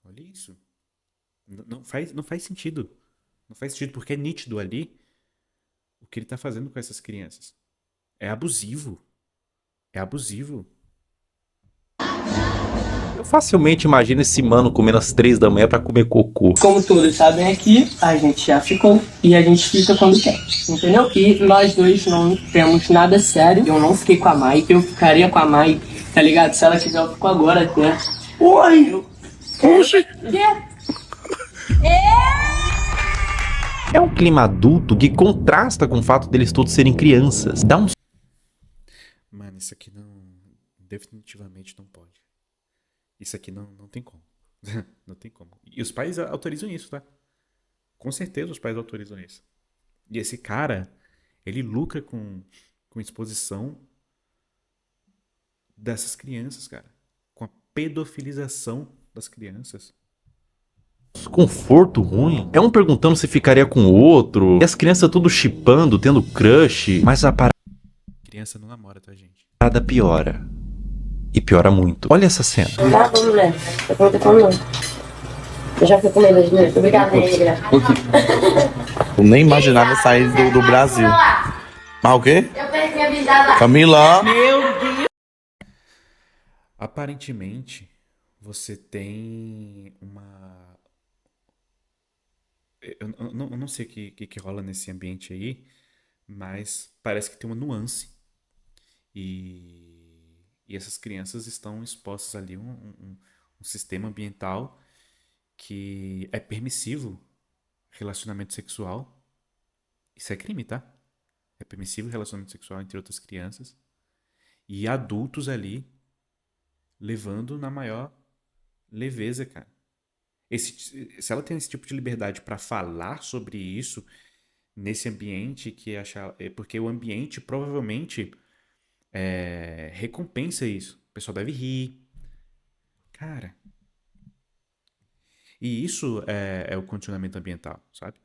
Olha isso. Não faz sentido. Não faz sentido, porque é nítido ali o que ele tá fazendo com essas crianças. É abusivo. É abusivo. Facilmente imagina esse mano comendo às 3 da manhã pra comer cocô. Como todos sabem aqui, a gente já ficou e a gente fica quando quer, entendeu? E nós dois não temos nada sério. Eu não fiquei com a Mai, eu ficaria com a Mai, tá ligado? Se ela quiser, eu fico agora até. Oi! Oxi! É um clima adulto que contrasta com o fato deles todos serem crianças. Dá um... Mano, isso aqui não... Definitivamente não pode. Isso aqui não tem como. Não tem como. E os pais autorizam isso, tá? Com certeza os pais autorizam isso. E esse cara, ele lucra com exposição dessas crianças, cara. Com a pedofilização das crianças. Conforto ruim. É um perguntando se ficaria com o outro. E as crianças tudo chipando, tendo crush. Mas a Criança não namora, tá, gente? parada piora. E piora muito. Olha essa cena. Tá bom, mulher. Eu vou ter como não. Eu já fui com medo de noite. Obrigada, negra. Eu nem imaginava sair do Brasil. Mas o quê? Eu perdi a vida lá. Camila! Aparentemente, você tem uma... Eu não sei o que rola nesse ambiente aí, mas parece que tem uma nuance. E essas crianças estão expostas ali a um sistema ambiental que é permissivo relacionamento sexual. Isso é crime, tá? É permissivo relacionamento sexual entre outras crianças. E adultos ali levando na maior leveza, cara. Se ela tem esse tipo de liberdade para falar sobre isso nesse ambiente porque o ambiente provavelmente recompensa isso. O pessoal deve rir. Cara. E isso é o condicionamento ambiental, sabe?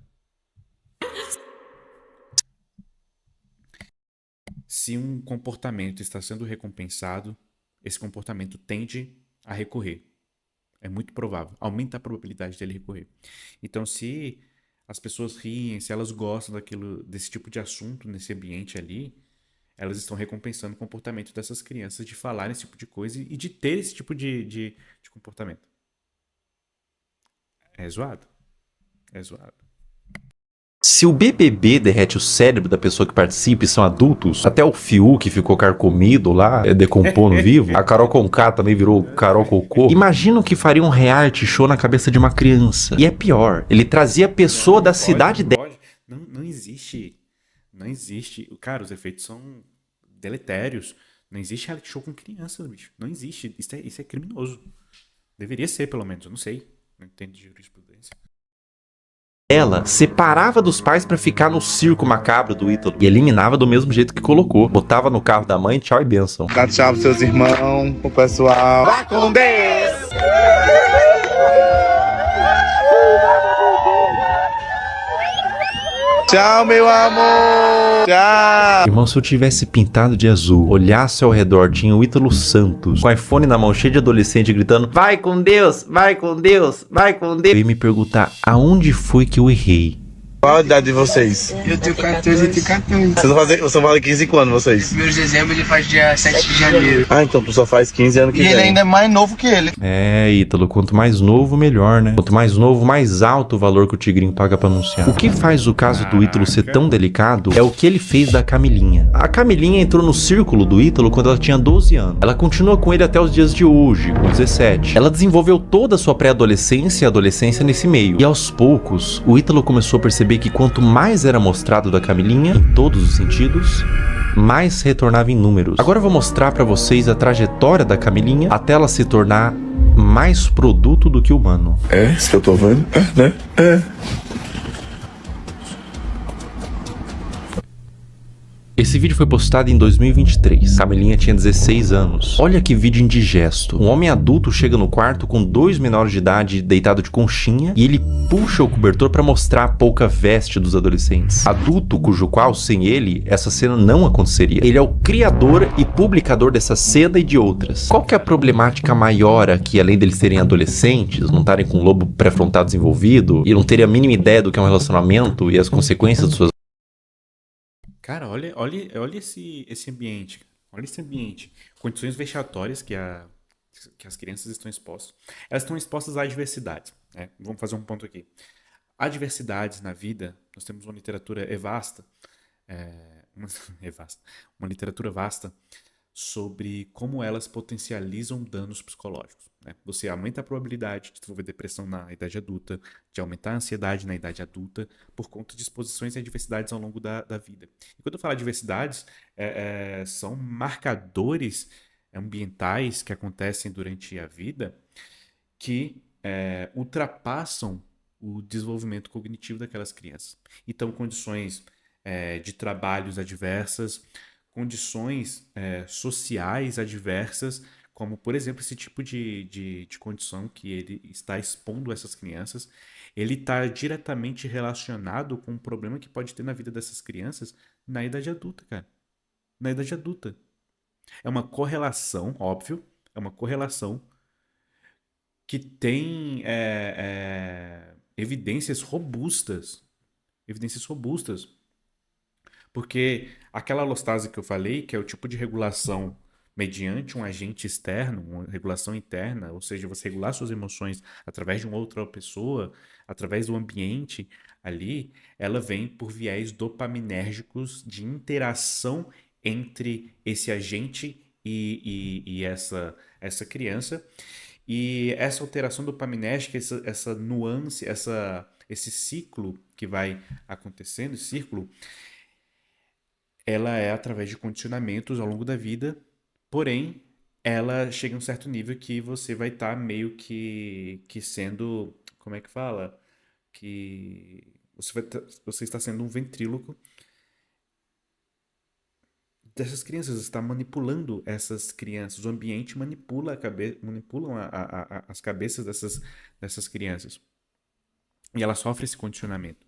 Se um comportamento está sendo recompensado, esse comportamento tende a recorrer. É muito provável. Aumenta a probabilidade dele recorrer. Então, se as pessoas riem, se elas gostam desse tipo de assunto nesse ambiente ali, elas estão recompensando o comportamento dessas crianças de falar esse tipo de coisa e de ter esse tipo de comportamento. É zoado. É zoado. Se o BBB derrete o cérebro da pessoa que participa e são adultos, até o Fiuk que ficou carcomido lá, decompondo vivo, a Carol Conká também virou Carol Cocô. Imagina o que faria um reality show na cabeça de uma criança. E é pior, ele trazia a pessoa da cidade dela. Não existe. Não existe. Cara, os efeitos são deletérios. Não existe reality show com crianças, bicho. Não existe. Isso é criminoso. Deveria ser, pelo menos. Eu não sei. Não entendo de jurisprudência. Ela separava dos pais pra ficar no circo macabro do Ítalo e eliminava do mesmo jeito que colocou. Botava no carro da mãe, tchau e bênção. Dá tchau pros seus irmãos, pro pessoal. Vai com Deus! Tchau, meu amor! Tchau! Irmão, se eu tivesse pintado de azul, olhasse ao redor, tinha o Ítalo Santos, com o iPhone na mão, cheio de adolescente, gritando: vai com Deus, vai com Deus, vai com Deus. Eu ia me perguntar, aonde foi que eu errei? Qual a idade de vocês? Eu tenho 14 e tenho 14. Vocês vão fazer 15 quando, vocês? Primeiro de dezembro ele faz dia 7 de janeiro. Ah, então tu só faz 15 anos que vem. E ele ainda é mais novo que ele. É, Ítalo, quanto mais novo, melhor, né? Quanto mais novo, mais alto o valor que o Tigrinho paga pra anunciar. O que faz o caso do Ítalo ser tão delicado é o que ele fez da Camilinha. A Camilinha entrou no círculo do Ítalo quando ela tinha 12 anos. Ela continua com ele até os dias de hoje, com 17. Ela desenvolveu toda a sua pré-adolescência e adolescência nesse meio. E aos poucos, o Ítalo começou a perceber que quanto mais era mostrado da Camilinha, em todos os sentidos, mais retornava em números. Agora eu vou mostrar pra vocês a trajetória da Camilinha até ela se tornar mais produto do que humano. É, isso que eu tô vendo? É, né? É. Esse vídeo foi postado em 2023. Camilinha tinha 16 anos. Olha que vídeo indigesto. Um homem adulto chega no quarto com 2 menores de idade deitado de conchinha e ele puxa o cobertor para mostrar a pouca veste dos adolescentes. Adulto cujo qual, sem ele, essa cena não aconteceria. Ele é o criador e publicador dessa cena e de outras. Qual que é a problemática maior aqui, além deles serem adolescentes, não estarem com o lobo pré-frontal desenvolvido e não terem a mínima ideia do que é um relacionamento e as consequências de suas... Cara, olha esse ambiente. Olha esse ambiente. Condições vexatórias que a que as crianças estão expostas, elas estão expostas à diversidade, né? Vamos fazer um ponto aqui. Há diversidades na vida, nós temos uma literatura vasta, uma literatura vasta sobre como elas potencializam danos psicológicos, né? Você aumenta a probabilidade de desenvolver depressão na idade adulta, de aumentar a ansiedade na idade adulta, por conta de exposições e adversidades ao longo da vida. E quando eu falo adversidades, são marcadores ambientais que acontecem durante a vida que ultrapassam o desenvolvimento cognitivo daquelas crianças. Então, condições de trabalhos adversas, condições sociais adversas, como, por exemplo, esse tipo de condição que ele está expondo essas crianças, ele está diretamente relacionado com um problema que pode ter na vida dessas crianças na idade adulta, cara. Na idade adulta. É uma correlação, óbvio, é uma correlação que tem evidências robustas. Porque aquela alostase que eu falei, que é o tipo de regulação mediante um agente externo, uma regulação interna, ou seja, você regular suas emoções através de uma outra pessoa, através do ambiente ali, ela vem por viés dopaminérgicos de interação entre esse agente e essa criança. E essa alteração dopaminérgica, essa nuance, esse ciclo que vai acontecendo, esse círculo, ela é através de condicionamentos ao longo da vida, porém, ela chega a um certo nível que você vai estar meio que sendo, como é que fala? Que você está sendo um ventríloco dessas crianças, está manipulando essas crianças, o ambiente manipulam as cabeças dessas crianças. E ela sofre esse condicionamento.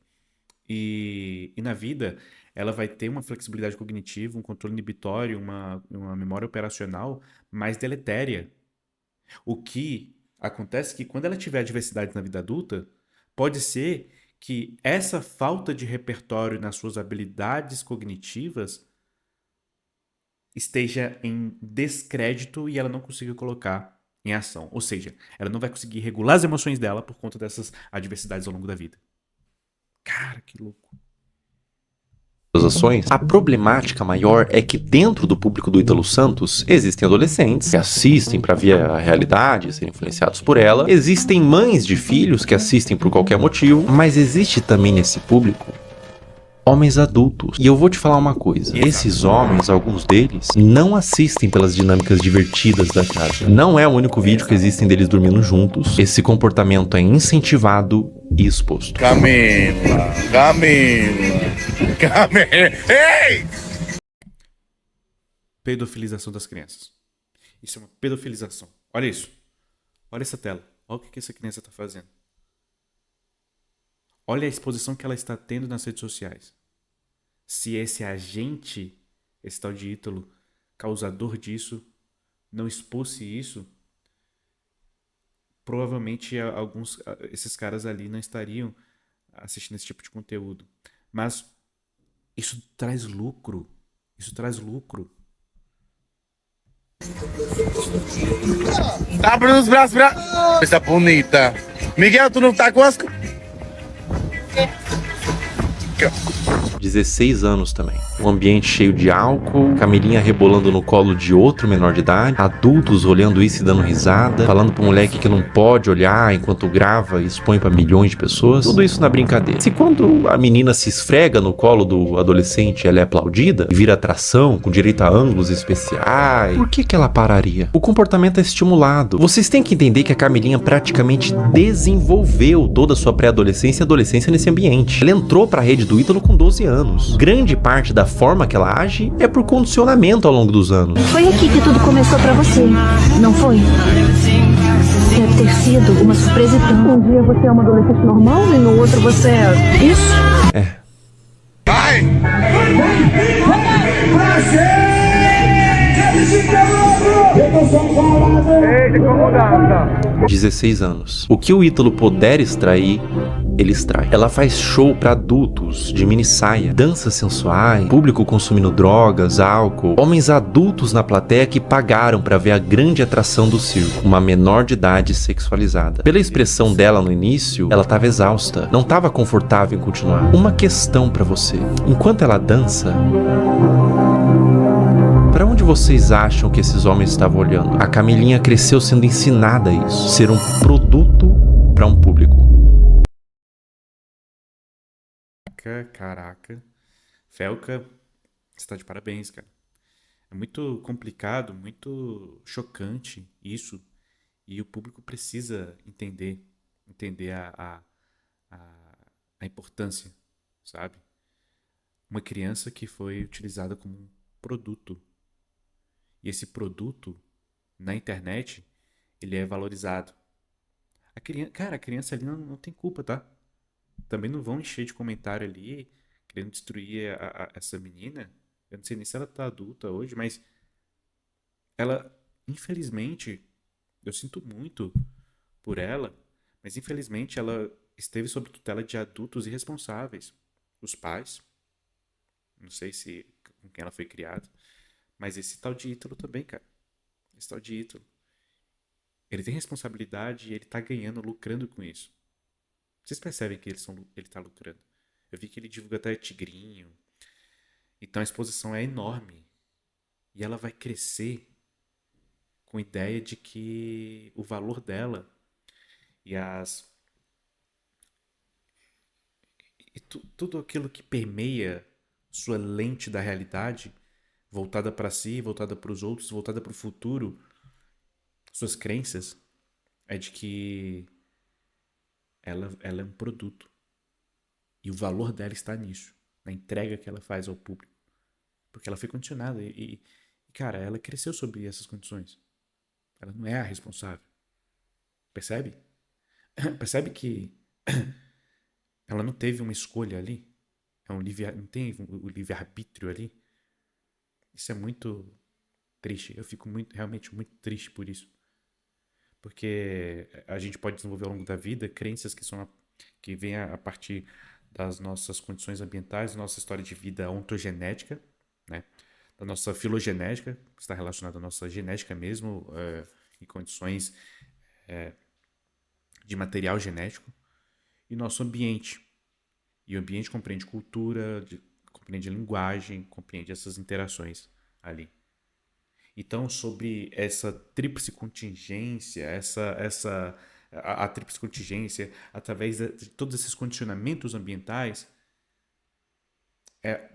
E na vida, ela vai ter uma flexibilidade cognitiva, um controle inibitório, uma memória operacional mais deletéria. O que acontece é que quando ela tiver adversidade na vida adulta, pode ser que essa falta de repertório nas suas habilidades cognitivas esteja em descrédito e ela não consiga colocar em ação. Ou seja, ela não vai conseguir regular as emoções dela por conta dessas adversidades ao longo da vida. Cara, que louco. Ações. A problemática maior é que dentro do público do Ítalo Santos existem adolescentes que assistem para ver a realidade, serem influenciados por ela. Existem mães de filhos que assistem por qualquer motivo, mas existe também nesse público homens adultos. E eu vou te falar uma coisa. Esses homens, alguns deles, não assistem pelas dinâmicas divertidas da casa. Não é o único vídeo que existem deles dormindo juntos. Esse comportamento é incentivado e exposto. Camila. Ei! Pedofilização das crianças. Isso é uma pedofilização. Olha isso. Olha essa tela. Olha o que essa criança está fazendo. Olha a exposição que ela está tendo nas redes sociais. Se esse agente, esse tal de Ítalo, causador disso, não expôs isso, provavelmente esses caras ali não estariam assistindo esse tipo de conteúdo. Mas isso traz lucro. Isso traz lucro. Abre os braços pra... Essa bonita. Miguel, tu não tá com as... 16 anos também. Um ambiente cheio de álcool, Camilinha rebolando no colo de outro menor de idade, adultos olhando isso e dando risada, falando pro moleque que não pode olhar enquanto grava e expõe pra milhões de pessoas. Tudo isso na brincadeira. Se quando a menina se esfrega no colo do adolescente, ela é aplaudida e vira atração, com direito a ângulos especiais, por que ela pararia? O comportamento é estimulado. Vocês têm que entender que a Camilinha praticamente desenvolveu toda a sua pré-adolescência e adolescência nesse ambiente. Ela entrou pra rede do Ítalo com 12 anos. Grande parte da forma que ela age é por condicionamento ao longo dos anos. Foi aqui que tudo começou pra você, não foi? Deve ter sido uma surpresa e tanto. Um dia você é uma adolescente normal e no outro você é isso? É. Vai! 16 anos. O que o Ítalo puder extrair eles traem. Ela faz show pra adultos de mini saia, danças sensuais, público consumindo drogas, álcool, homens adultos na plateia que pagaram pra ver a grande atração do circo, uma menor de idade sexualizada. Pela expressão dela no início, ela tava exausta, não tava confortável em continuar. Uma questão pra você: enquanto ela dança, para onde vocês acham que esses homens estavam olhando? A Camilinha cresceu sendo ensinada a isso, ser um produto para um público. Caraca. Felca, você tá de parabéns, cara. É muito complicado, muito chocante isso. E o público precisa entender a importância, sabe? Uma criança que foi utilizada como um produto. E esse produto, na internet, ele é valorizado. A criança ali não tem culpa, tá? Também não vão encher de comentário ali, querendo destruir essa menina. Eu não sei nem se ela tá adulta hoje, mas ela, infelizmente, eu sinto muito por ela, mas infelizmente ela esteve sob tutela de adultos irresponsáveis. Os pais, não sei se com quem ela foi criada, mas esse tal de Ítalo também, cara. Esse tal de Ítalo. Ele tem responsabilidade e ele tá ganhando, lucrando com isso. Vocês percebem que ele tá lucrando. Eu vi que ele divulga até tigrinho. Então a exposição é enorme. E ela vai crescer com a ideia de que o valor dela e tudo aquilo que permeia sua lente da realidade, voltada para si, voltada para os outros, voltada para o futuro, suas crenças, é de que ela é um produto. E o valor dela está nisso, na entrega que ela faz ao público. Porque ela foi condicionada e cara, ela cresceu sob essas condições. Ela não é a responsável. Percebe? Percebe que ela não teve uma escolha ali? Não tem o livre-arbítrio ali? Isso é muito triste. Eu fico realmente muito triste por isso. Porque a gente pode desenvolver ao longo da vida crenças que vêm a partir das nossas condições ambientais, da nossa história de vida ontogenética, né? Da nossa filogenética, que está relacionada à nossa genética mesmo, em condições de material genético, e nosso ambiente. E o ambiente compreende cultura, compreende linguagem, compreende essas interações ali. Então, sobre essa tríplice contingência, a tríplice contingência, através de todos esses condicionamentos ambientais,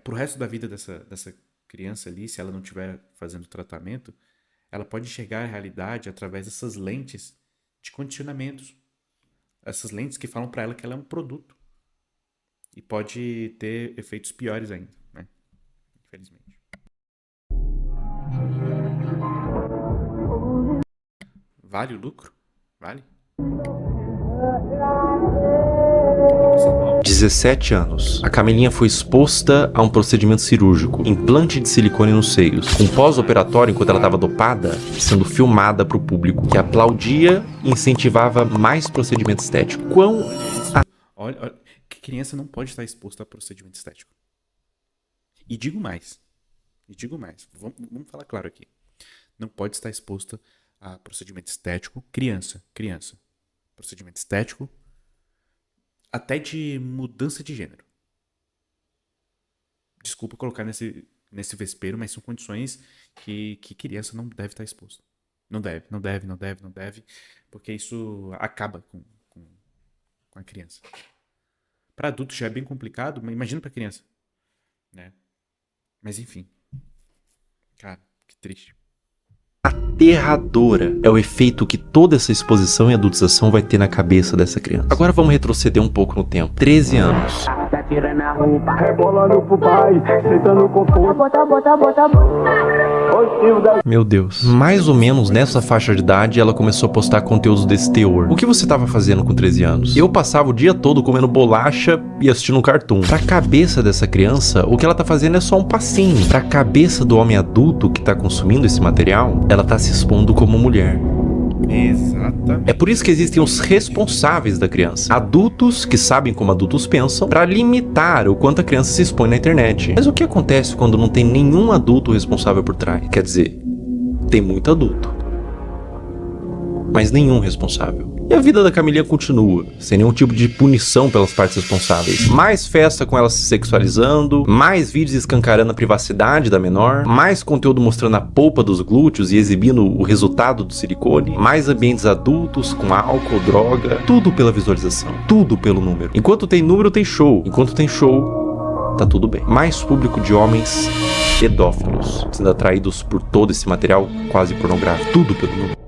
pro resto da vida dessa criança ali, se ela não estiver fazendo tratamento, ela pode enxergar a realidade através dessas lentes de condicionamentos. Essas lentes que falam para ela que ela é um produto. E pode ter efeitos piores ainda, né? Infelizmente. Vale o lucro? Vale? 17 anos. A Camilinha foi exposta a um procedimento cirúrgico, implante de silicone nos seios, com pós-operatório enquanto ela estava dopada, sendo filmada para o público, que aplaudia e incentivava mais procedimento estético. Olha, que criança não pode estar exposta a procedimento estético. E digo mais. Vamos falar claro aqui. Não pode estar exposta a procedimento estético. Criança. Procedimento estético. Até de mudança de gênero. Desculpa colocar nesse vespeiro, mas são condições que criança não deve estar exposta. Não deve. Porque isso acaba com a criança. Para adulto já é bem complicado, mas imagina para criança, né? Mas enfim. Cara, que triste. Aterradora é o efeito que toda essa exposição e adultização vai ter na cabeça dessa criança. Agora vamos retroceder um pouco no tempo. 13 anos. Meu Deus. Mais ou menos nessa faixa de idade ela começou a postar conteúdos desse teor. O que você tava fazendo com 13 anos? Eu passava o dia todo comendo bolacha e assistindo um cartoon. Pra cabeça dessa criança, o que ela tá fazendo é só um passinho. Pra cabeça do homem adulto que tá consumindo esse material, ela tá se expondo como mulher. Exatamente. É por isso que existem os responsáveis da criança. Adultos que sabem como adultos pensam para limitar o quanto a criança se expõe na internet. Mas o que acontece quando não tem nenhum adulto responsável por trás? Quer dizer, tem muito adulto, mas nenhum responsável. E a vida da Camilinha continua, sem nenhum tipo de punição pelas partes responsáveis. Mais festa com ela se sexualizando, mais vídeos escancarando a privacidade da menor, mais conteúdo mostrando a polpa dos glúteos e exibindo o resultado do silicone, mais ambientes adultos com álcool, droga, tudo pela visualização, tudo pelo número. Enquanto tem número, tem show. Enquanto tem show, tá tudo bem. Mais público de homens pedófilos, sendo atraídos por todo esse material quase pornográfico, tudo pelo número.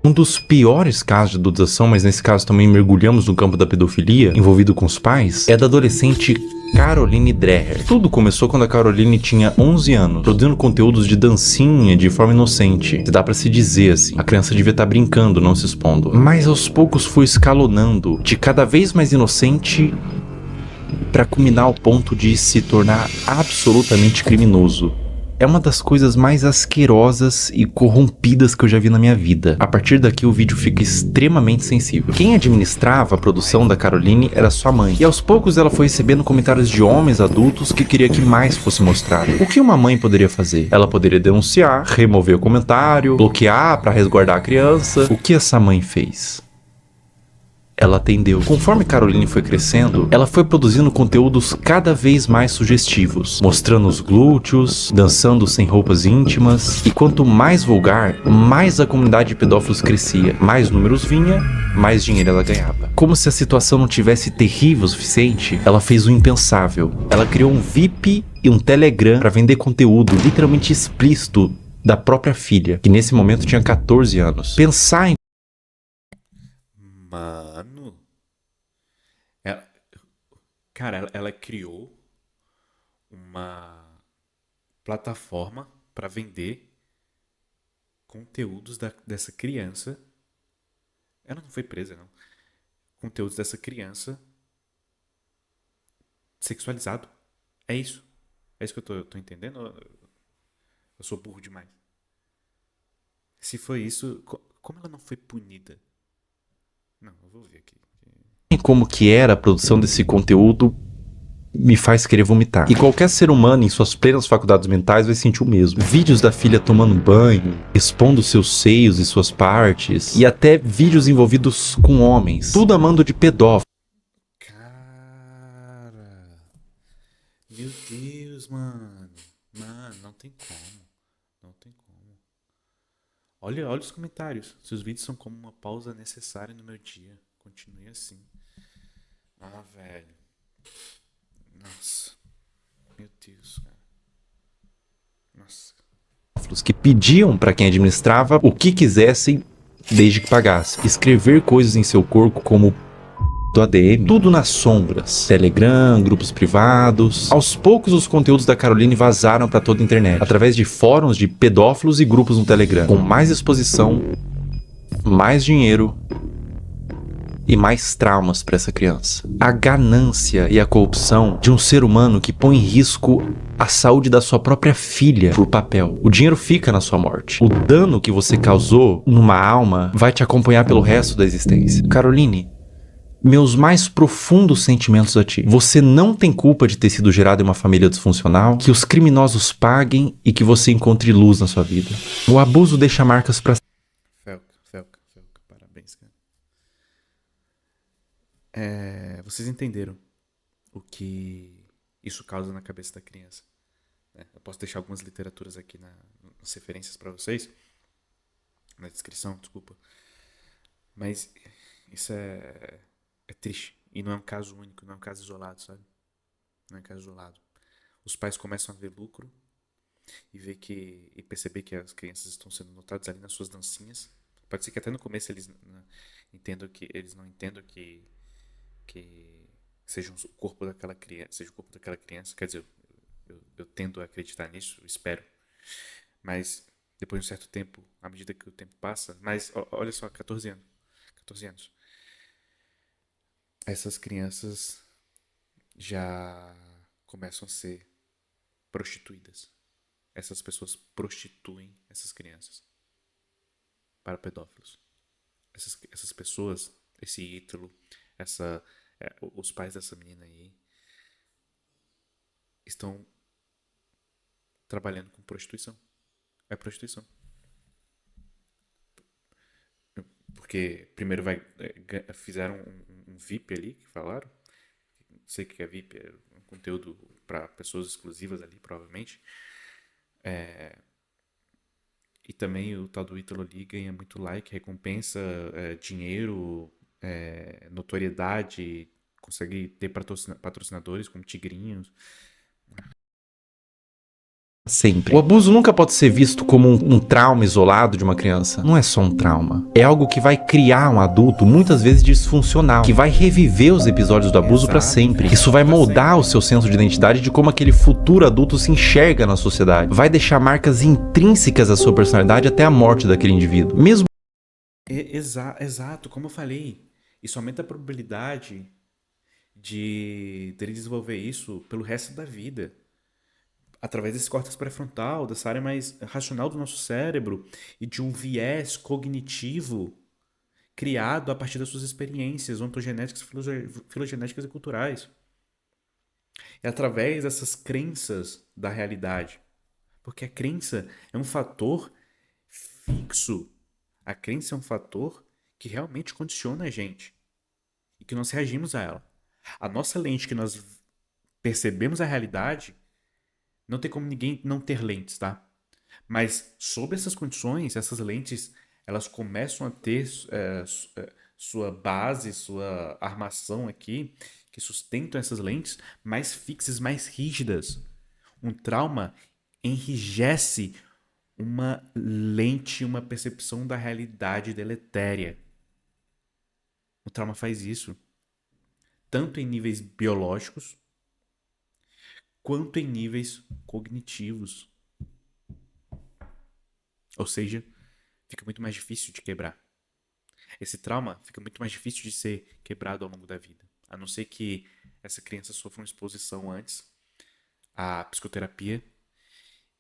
Um dos piores casos de adultização, mas nesse caso também mergulhamos no campo da pedofilia, envolvido com os pais, é da adolescente Caroline Dreher. Tudo começou quando a Caroline tinha 11 anos, produzindo conteúdos de dancinha de forma inocente. Dá pra se dizer assim, a criança devia estar brincando, não se expondo. Mas aos poucos foi escalonando, de cada vez mais inocente, pra culminar ao ponto de se tornar absolutamente criminoso. É uma das coisas mais asquerosas e corrompidas que eu já vi na minha vida. A partir daqui o vídeo fica extremamente sensível. Quem administrava a produção da Caroline era sua mãe. E aos poucos ela foi recebendo comentários de homens adultos que queria que mais fosse mostrado. O que uma mãe poderia fazer? Ela poderia denunciar, remover o comentário, bloquear para resguardar a criança. O que essa mãe fez? Ela atendeu. Conforme Caroline foi crescendo, ela foi produzindo conteúdos cada vez mais sugestivos, mostrando os glúteos, dançando sem roupas íntimas, e quanto mais vulgar, mais a comunidade de pedófilos crescia, mais números vinha, mais dinheiro ela ganhava. Como se a situação não tivesse terrível o suficiente, ela fez o impensável. Ela criou um VIP e um Telegram para vender conteúdo literalmente explícito da própria filha, que nesse momento tinha 14 anos. Pensar em Mano. Ela, cara, ela criou uma plataforma para vender conteúdos dessa criança. Ela não foi presa, não. Conteúdos dessa criança sexualizado. É isso. É isso que eu tô entendendo? Eu sou burro demais. Se foi isso, como ela não foi punida? Não, eu vou ver aqui. Como que era a produção desse conteúdo me faz querer vomitar. E qualquer ser humano em suas plenas faculdades mentais vai sentir o mesmo. Vídeos da filha tomando banho, expondo seus seios e suas partes, e até vídeos envolvidos com homens. Tudo a mando de pedófilo. Cara, meu Deus, mano. Mano, não tem como. Não tem como. Olha os comentários. Seus vídeos são como uma pausa necessária no meu dia. Continue assim. Ah, velho. Nossa. Meu Deus, cara. Nossa. Que pediam para quem administrava o que quisessem desde que pagasse. Escrever coisas em seu corpo como do ADM, tudo nas sombras. Telegram, grupos privados. Aos poucos os conteúdos da Caroline vazaram para toda a internet, através de fóruns de pedófilos e grupos no Telegram, com mais exposição, mais dinheiro e mais traumas para essa criança. A ganância e a corrupção de um ser humano que põe em risco a saúde da sua própria filha por papel. O dinheiro fica na sua morte. O dano que você causou numa alma vai te acompanhar pelo resto da existência. Caroline, meus mais profundos sentimentos a ti. Você não tem culpa de ter sido gerado em uma família disfuncional, que os criminosos paguem e que você encontre luz na sua vida. O abuso deixa marcas pra... Felca, parabéns, cara. Vocês entenderam o que isso causa na cabeça da criança, né? Eu posso deixar algumas literaturas aqui nas referências pra vocês, na descrição, desculpa. Mas isso é triste. E não é um caso único, não é um caso isolado, sabe? Não é um caso isolado. Os pais começam a ver lucro e perceber que as crianças estão sendo notadas ali nas suas dancinhas. Pode ser que até no começo eles não entendam que seja o corpo daquela criança, quer dizer, eu tendo a acreditar nisso, espero. Mas depois de um certo tempo, à medida que o tempo passa, mas olha só, 14 anos. Essas crianças já começam a ser prostituídas. Essas pessoas prostituem essas crianças para pedófilos. essas pessoas, esse Ítalo, os pais dessa menina aí, estão trabalhando com prostituição. É prostituição. Porque primeiro fizeram um VIP ali, que falaram. Não sei o que é VIP, é um conteúdo para pessoas exclusivas ali, provavelmente. E também o tal do Ítalo ali ganha muito like, recompensa, dinheiro, notoriedade, consegue ter patrocinadores como tigrinhos. Sempre. O abuso nunca pode ser visto como um trauma isolado de uma criança. Não é só um trauma. É algo que vai criar um adulto muitas vezes disfuncional, que vai reviver os episódios do abuso para sempre. Isso vai moldar o seu senso de identidade de como aquele futuro adulto se enxerga na sociedade. Vai deixar marcas intrínsecas à sua personalidade até a morte daquele indivíduo. Mesmo Exato, como eu falei, isso aumenta a probabilidade de ele desenvolver isso pelo resto da vida. Através desse córtex pré-frontal, dessa área mais racional do nosso cérebro e de um viés cognitivo criado a partir das suas experiências ontogenéticas, filogenéticas e culturais. É através dessas crenças da realidade. Porque a crença é um fator fixo. A crença é um fator que realmente condiciona a gente e que nós reagimos a ela. A nossa lente que nós percebemos a realidade, não tem como ninguém não ter lentes, tá? Mas sob essas condições, essas lentes, elas começam a ter sua base, sua armação aqui, que sustentam essas lentes mais fixas, mais rígidas. Um trauma enrijece uma lente, uma percepção da realidade deletéria. O trauma faz isso, tanto em níveis biológicos, quanto em níveis cognitivos. Ou seja, fica muito mais difícil de quebrar. Esse trauma fica muito mais difícil de ser quebrado ao longo da vida. A não ser que essa criança sofra uma exposição antes à psicoterapia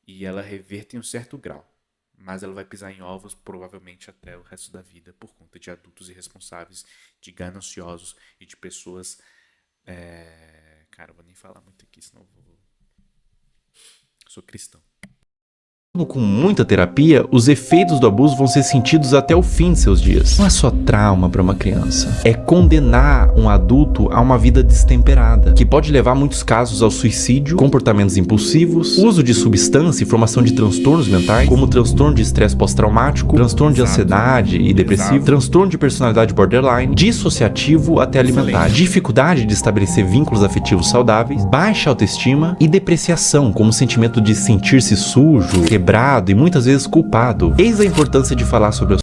e ela reverta em um certo grau. Mas ela vai pisar em ovos provavelmente até o resto da vida por conta de adultos irresponsáveis, de gananciosos e de pessoas... Cara, eu vou nem falar muito aqui, senão eu vou... Eu sou cristão. com muita terapia, os efeitos do abuso vão ser sentidos até o fim de seus dias. Não é só trauma para uma criança, é condenar um adulto a uma vida destemperada, que pode levar muitos casos ao suicídio, comportamentos impulsivos, uso de substância e formação de transtornos mentais, como transtorno de estresse pós-traumático, transtorno de ansiedade e depressivo, transtorno de personalidade borderline, dissociativo até alimentar, dificuldade de estabelecer vínculos afetivos saudáveis, baixa autoestima e depreciação, como sentimento de sentir-se sujo, quebrado e muitas vezes culpado. Eis a importância de falar sobre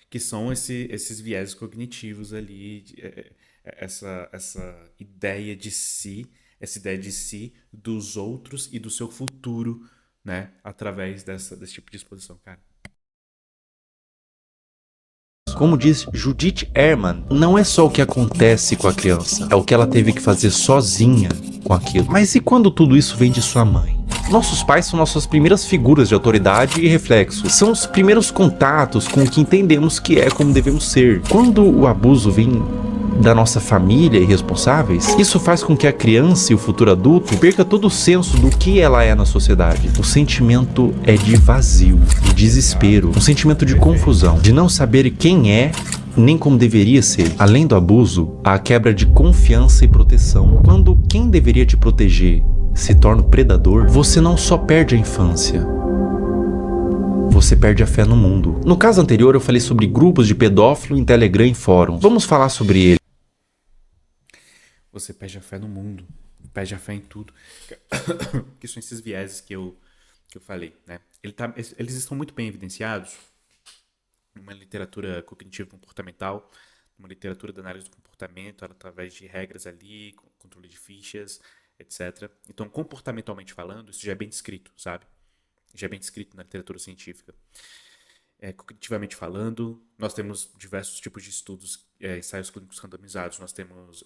que são esses viéses cognitivos ali, essa ideia de si, dos outros e do seu futuro, né, através desse tipo de exposição, cara. Como diz Judith Herman, não é só o que acontece com a criança, é o que ela teve que fazer sozinha com aquilo. Mas e quando tudo isso vem de sua mãe? Nossos pais são nossas primeiras figuras de autoridade e reflexo. São os primeiros contatos com o que entendemos que é como devemos ser. Quando o abuso vem da nossa família e responsáveis, isso faz com que a criança e o futuro adulto perca todo o senso do que ela é na sociedade. O sentimento é de vazio, de desespero, um sentimento de confusão, de não saber quem é nem como deveria ser. Além do abuso, há a quebra de confiança e proteção. Quando quem deveria te proteger se torna o predador, você não só perde a infância, você perde a fé no mundo. No caso anterior eu falei sobre grupos de pedófilo em Telegram e fóruns. Vamos falar sobre ele. Você perde a fé no mundo, perde a fé em tudo. Que são esses vieses que eu falei, né? Eles estão muito bem evidenciados numa literatura cognitivo-comportamental, numa literatura da análise do comportamento, através de regras ali, controle de fichas, etc. Então, comportamentalmente falando, isso já é bem descrito, sabe? Já é bem descrito na literatura científica. Cognitivamente falando, nós temos diversos tipos de estudos, ensaios clínicos randomizados, nós temos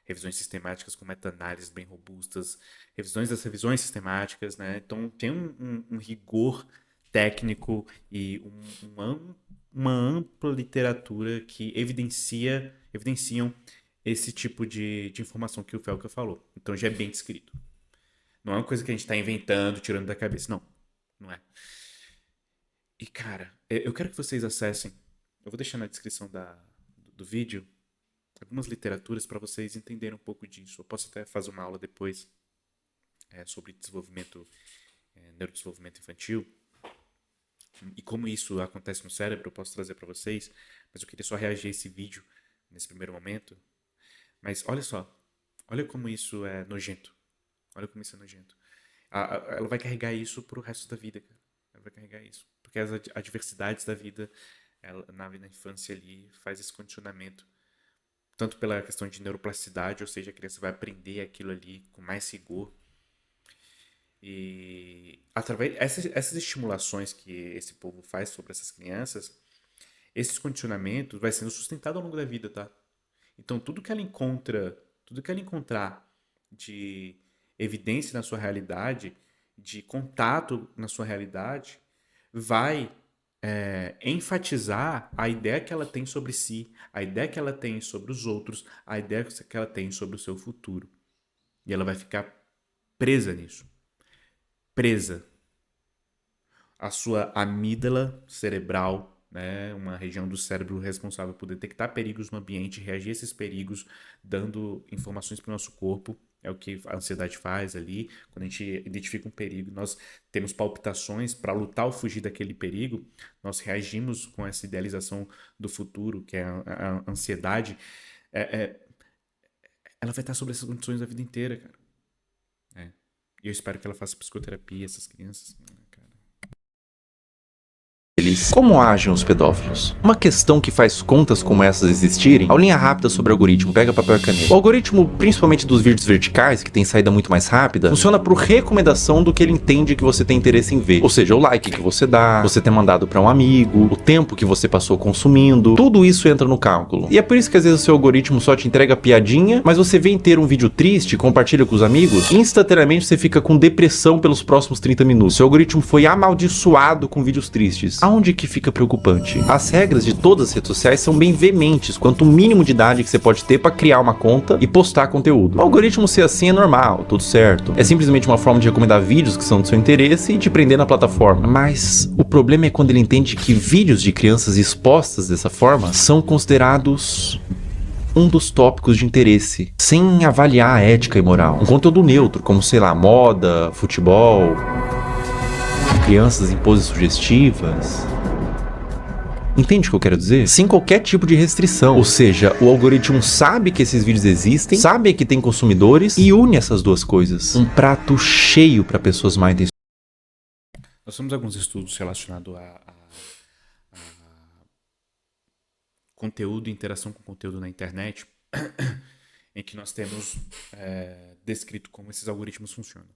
revisões sistemáticas com meta-análises bem robustas, revisões das revisões sistemáticas, né? Então, tem um rigor técnico e uma ampla literatura que evidenciam esse tipo de informação que o Felker falou. Então já é bem descrito. Não é uma coisa que a gente está inventando, tirando da cabeça. Não, não é. E, cara, eu quero que vocês acessem. Eu vou deixar na descrição do vídeo algumas literaturas para vocês entenderem um pouco disso. Eu posso até fazer uma aula depois sobre neurodesenvolvimento infantil e como isso acontece no cérebro. Eu posso trazer para vocês, mas eu queria só reagir a esse vídeo nesse primeiro momento. Mas olha só, olha como isso é nojento. Olha como isso é nojento. Ela vai carregar isso pro resto da vida, cara. Ela vai carregar isso. Porque as adversidades da vida, na infância ali, faz esse condicionamento. Tanto pela questão de neuroplasticidade, ou seja, a criança vai aprender aquilo ali com mais rigor. E através essas estimulações que esse povo faz sobre essas crianças, esses condicionamentos vai sendo sustentado ao longo da vida, tá? Então tudo que ela encontrar de evidência na sua realidade, de contato na sua realidade, vai enfatizar a ideia que ela tem sobre si, a ideia que ela tem sobre os outros, a ideia que ela tem sobre o seu futuro. E ela vai ficar presa nisso. Presa. A sua amígdala cerebral, né, uma região do cérebro responsável por detectar perigos no ambiente, reagir a esses perigos, dando informações para o nosso corpo. É o que a ansiedade faz ali. Quando a gente identifica um perigo, nós temos palpitações para lutar ou fugir daquele perigo. Nós reagimos com essa idealização do futuro, que é a ansiedade. Ela vai estar sobre essas condições a vida inteira, cara. E eu espero que ela faça psicoterapia, essas crianças, cara. Como agem os pedófilos? Uma questão que faz contas como essas existirem, aulinha rápida sobre o algoritmo, pega papel e caneta. O algoritmo, principalmente dos vídeos verticais, que tem saída muito mais rápida, funciona por recomendação do que ele entende que você tem interesse em ver. Ou seja, o like que você dá, você ter mandado pra um amigo, o tempo que você passou consumindo, tudo isso entra no cálculo. E é por isso que às vezes o seu algoritmo só te entrega piadinha, mas você vê inteiro um vídeo triste, compartilha com os amigos, instantaneamente você fica com depressão pelos próximos 30 minutos. Seu algoritmo foi amaldiçoado com vídeos tristes. Aonde que fica preocupante? As regras de todas as redes sociais são bem veementes quanto o mínimo de idade que você pode ter para criar uma conta e postar conteúdo. O algoritmo ser assim é normal, tudo certo. É simplesmente uma forma de recomendar vídeos que são do seu interesse e te prender na plataforma. Mas o problema é quando ele entende que vídeos de crianças expostas dessa forma são considerados um dos tópicos de interesse, sem avaliar a ética e moral. Um conteúdo neutro, como sei lá, moda, futebol, crianças em poses sugestivas. Entende o que eu quero dizer? Sem qualquer tipo de restrição. Ou seja, o algoritmo sabe que esses vídeos existem, sabe que tem consumidores e une essas duas coisas. Um prato cheio para pessoas mal intencionadas. Nós temos alguns estudos relacionados a conteúdo e interação com conteúdo na internet, em que nós temos descrito como esses algoritmos funcionam.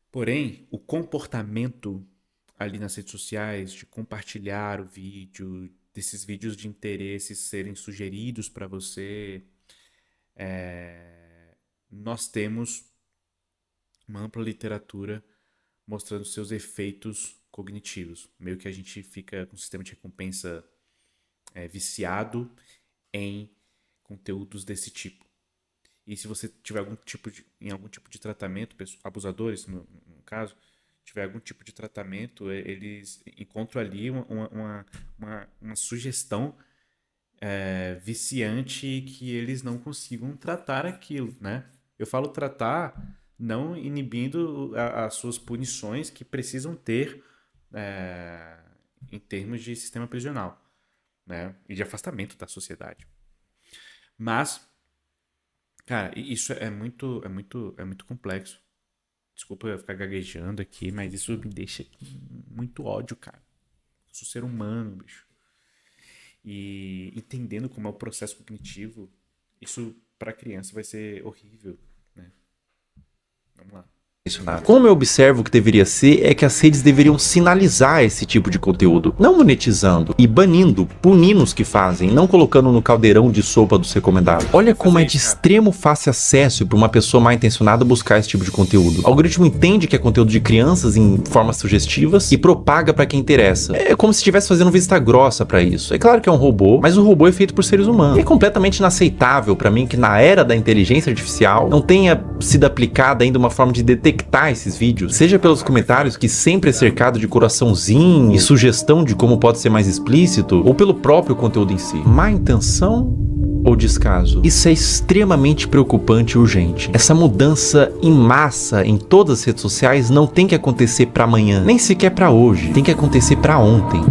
Porém, o comportamento ali nas redes sociais, de compartilhar o vídeo, desses vídeos de interesse serem sugeridos para você, nós temos uma ampla literatura mostrando seus efeitos cognitivos. Meio que a gente fica com um sistema de recompensa viciado em conteúdos desse tipo. E se você tiver algum tipo de tratamento, abusadores, no caso, tiver algum tipo de tratamento, eles encontram ali uma sugestão viciante que eles não consigam tratar aquilo, né? Eu falo tratar não inibindo as suas punições que precisam ter em termos de sistema prisional, né? E de afastamento da sociedade. Mas, cara, isso é muito complexo. Desculpa eu ficar gaguejando aqui, mas isso me deixa com muito ódio, cara. Eu sou ser humano, bicho. E entendendo como é o processo cognitivo, isso pra criança vai ser horrível, né? Vamos lá. Como eu observo que deveria ser é que as redes deveriam sinalizar esse tipo de conteúdo, não monetizando e banindo, punindo os que fazem, não colocando no caldeirão de sopa dos recomendados. Olha como é de extremo fácil acesso para uma pessoa mal intencionada buscar esse tipo de conteúdo. O algoritmo entende que é conteúdo de crianças em formas sugestivas e propaga para quem interessa. É como se estivesse fazendo vista grossa para isso. É claro que é um robô, mas o robô é feito por seres humanos. E é completamente inaceitável para mim que na era da inteligência artificial não tenha sido aplicada ainda uma forma de detectar esses vídeos, seja pelos comentários que sempre é cercado de coraçãozinho e sugestão de como pode ser mais explícito, ou pelo próprio conteúdo em si. Má intenção ou descaso? Isso é extremamente preocupante e urgente. Essa mudança em massa em todas as redes sociais não tem que acontecer para amanhã, nem sequer para hoje, tem que acontecer para ontem.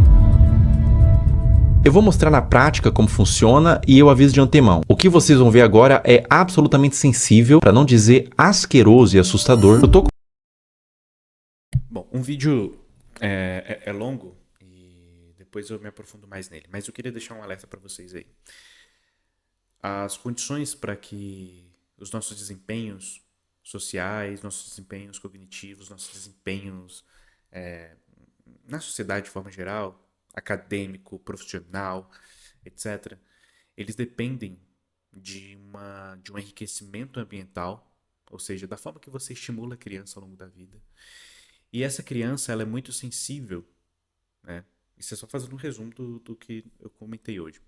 Eu vou mostrar na prática como funciona e eu aviso de antemão. O que vocês vão ver agora é absolutamente sensível, para não dizer asqueroso e assustador. Bom, um vídeo é longo e depois eu me aprofundo mais nele, mas eu queria deixar um alerta para vocês aí. As condições para que os nossos desempenhos sociais, nossos desempenhos cognitivos, nossos desempenhos na sociedade de forma geral, acadêmico, profissional, etc., eles dependem de um enriquecimento ambiental, ou seja, da forma que você estimula a criança ao longo da vida. E essa criança, ela é muito sensível, né? Isso é só fazendo um resumo do que eu comentei hoje.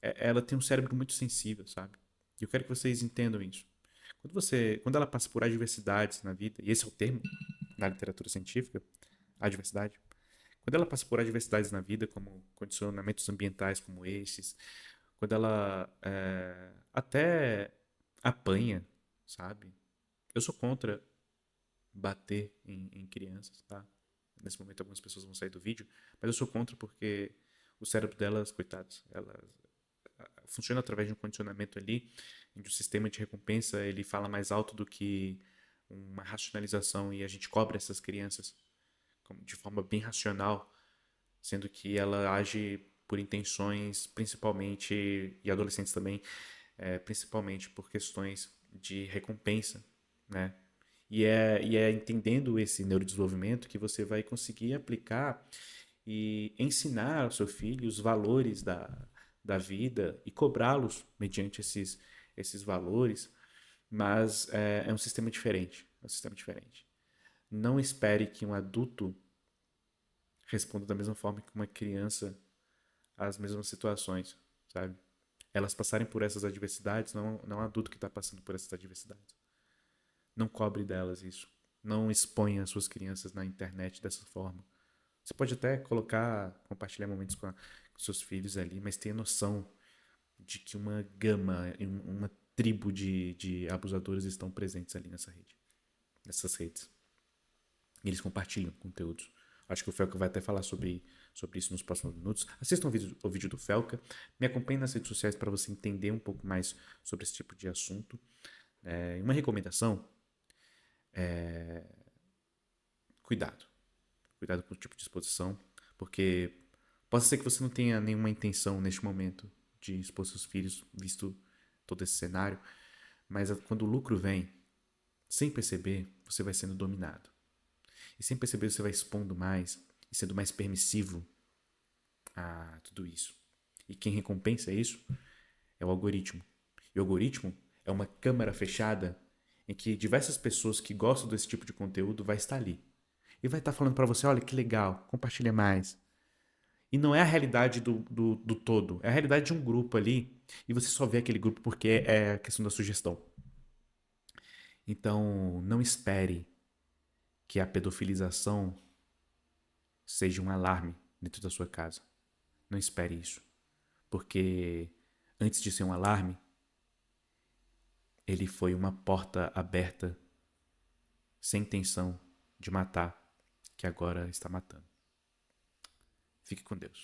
Ela tem um cérebro muito sensível, sabe? E eu quero que vocês entendam isso. Quando ela passa por adversidades na vida, e esse é o termo na literatura científica, adversidade, quando ela passa por adversidades na vida, como condicionamentos ambientais como esses, quando ela até apanha, sabe? Eu sou contra bater em crianças, tá? Nesse momento algumas pessoas vão sair do vídeo, mas eu sou contra porque o cérebro delas, coitadas, elas funciona através de um condicionamento ali, em que o sistema de recompensa ele fala mais alto do que uma racionalização e a gente cobra essas crianças de forma bem racional, sendo que ela age por intenções principalmente, e adolescentes também, principalmente por questões de recompensa, né? E é entendendo esse neurodesenvolvimento que você vai conseguir aplicar e ensinar ao seu filho os valores da vida e cobrá-los mediante esses valores, mas é um sistema diferente, Não espere que um adulto responda da mesma forma que uma criança às mesmas situações, sabe? Elas passarem por essas adversidades, não é um adulto que está passando por essas adversidades. Não cobre delas isso. Não exponha as suas crianças na internet dessa forma. Você pode até compartilhar momentos com seus filhos ali, mas tenha noção de que uma gama, uma tribo de abusadores estão presentes ali nessas redes. E eles compartilham conteúdos. Acho que o Felca vai até falar sobre isso nos próximos minutos. Assistam o vídeo do Felca. Me acompanhem nas redes sociais para você entender um pouco mais sobre esse tipo de assunto. Uma recomendação cuidado. Cuidado com o tipo de exposição, porque pode ser que você não tenha nenhuma intenção neste momento de expor seus filhos, visto todo esse cenário, mas quando o lucro vem, sem perceber, você vai sendo dominado. E sem perceber, você vai expondo mais e sendo mais permissivo a tudo isso. E quem recompensa isso é o algoritmo. E o algoritmo é uma câmara fechada em que diversas pessoas que gostam desse tipo de conteúdo vai estar ali. E vai estar falando para você, olha que legal, compartilha mais. E não é a realidade do todo, é a realidade de um grupo ali, e você só vê aquele grupo porque é a questão da sugestão. Então, não espere que a pedofilização seja um alarme dentro da sua casa. Não espere isso. Porque antes de ser um alarme, ele foi uma porta aberta sem intenção de matar, que agora está matando. Fique com Deus.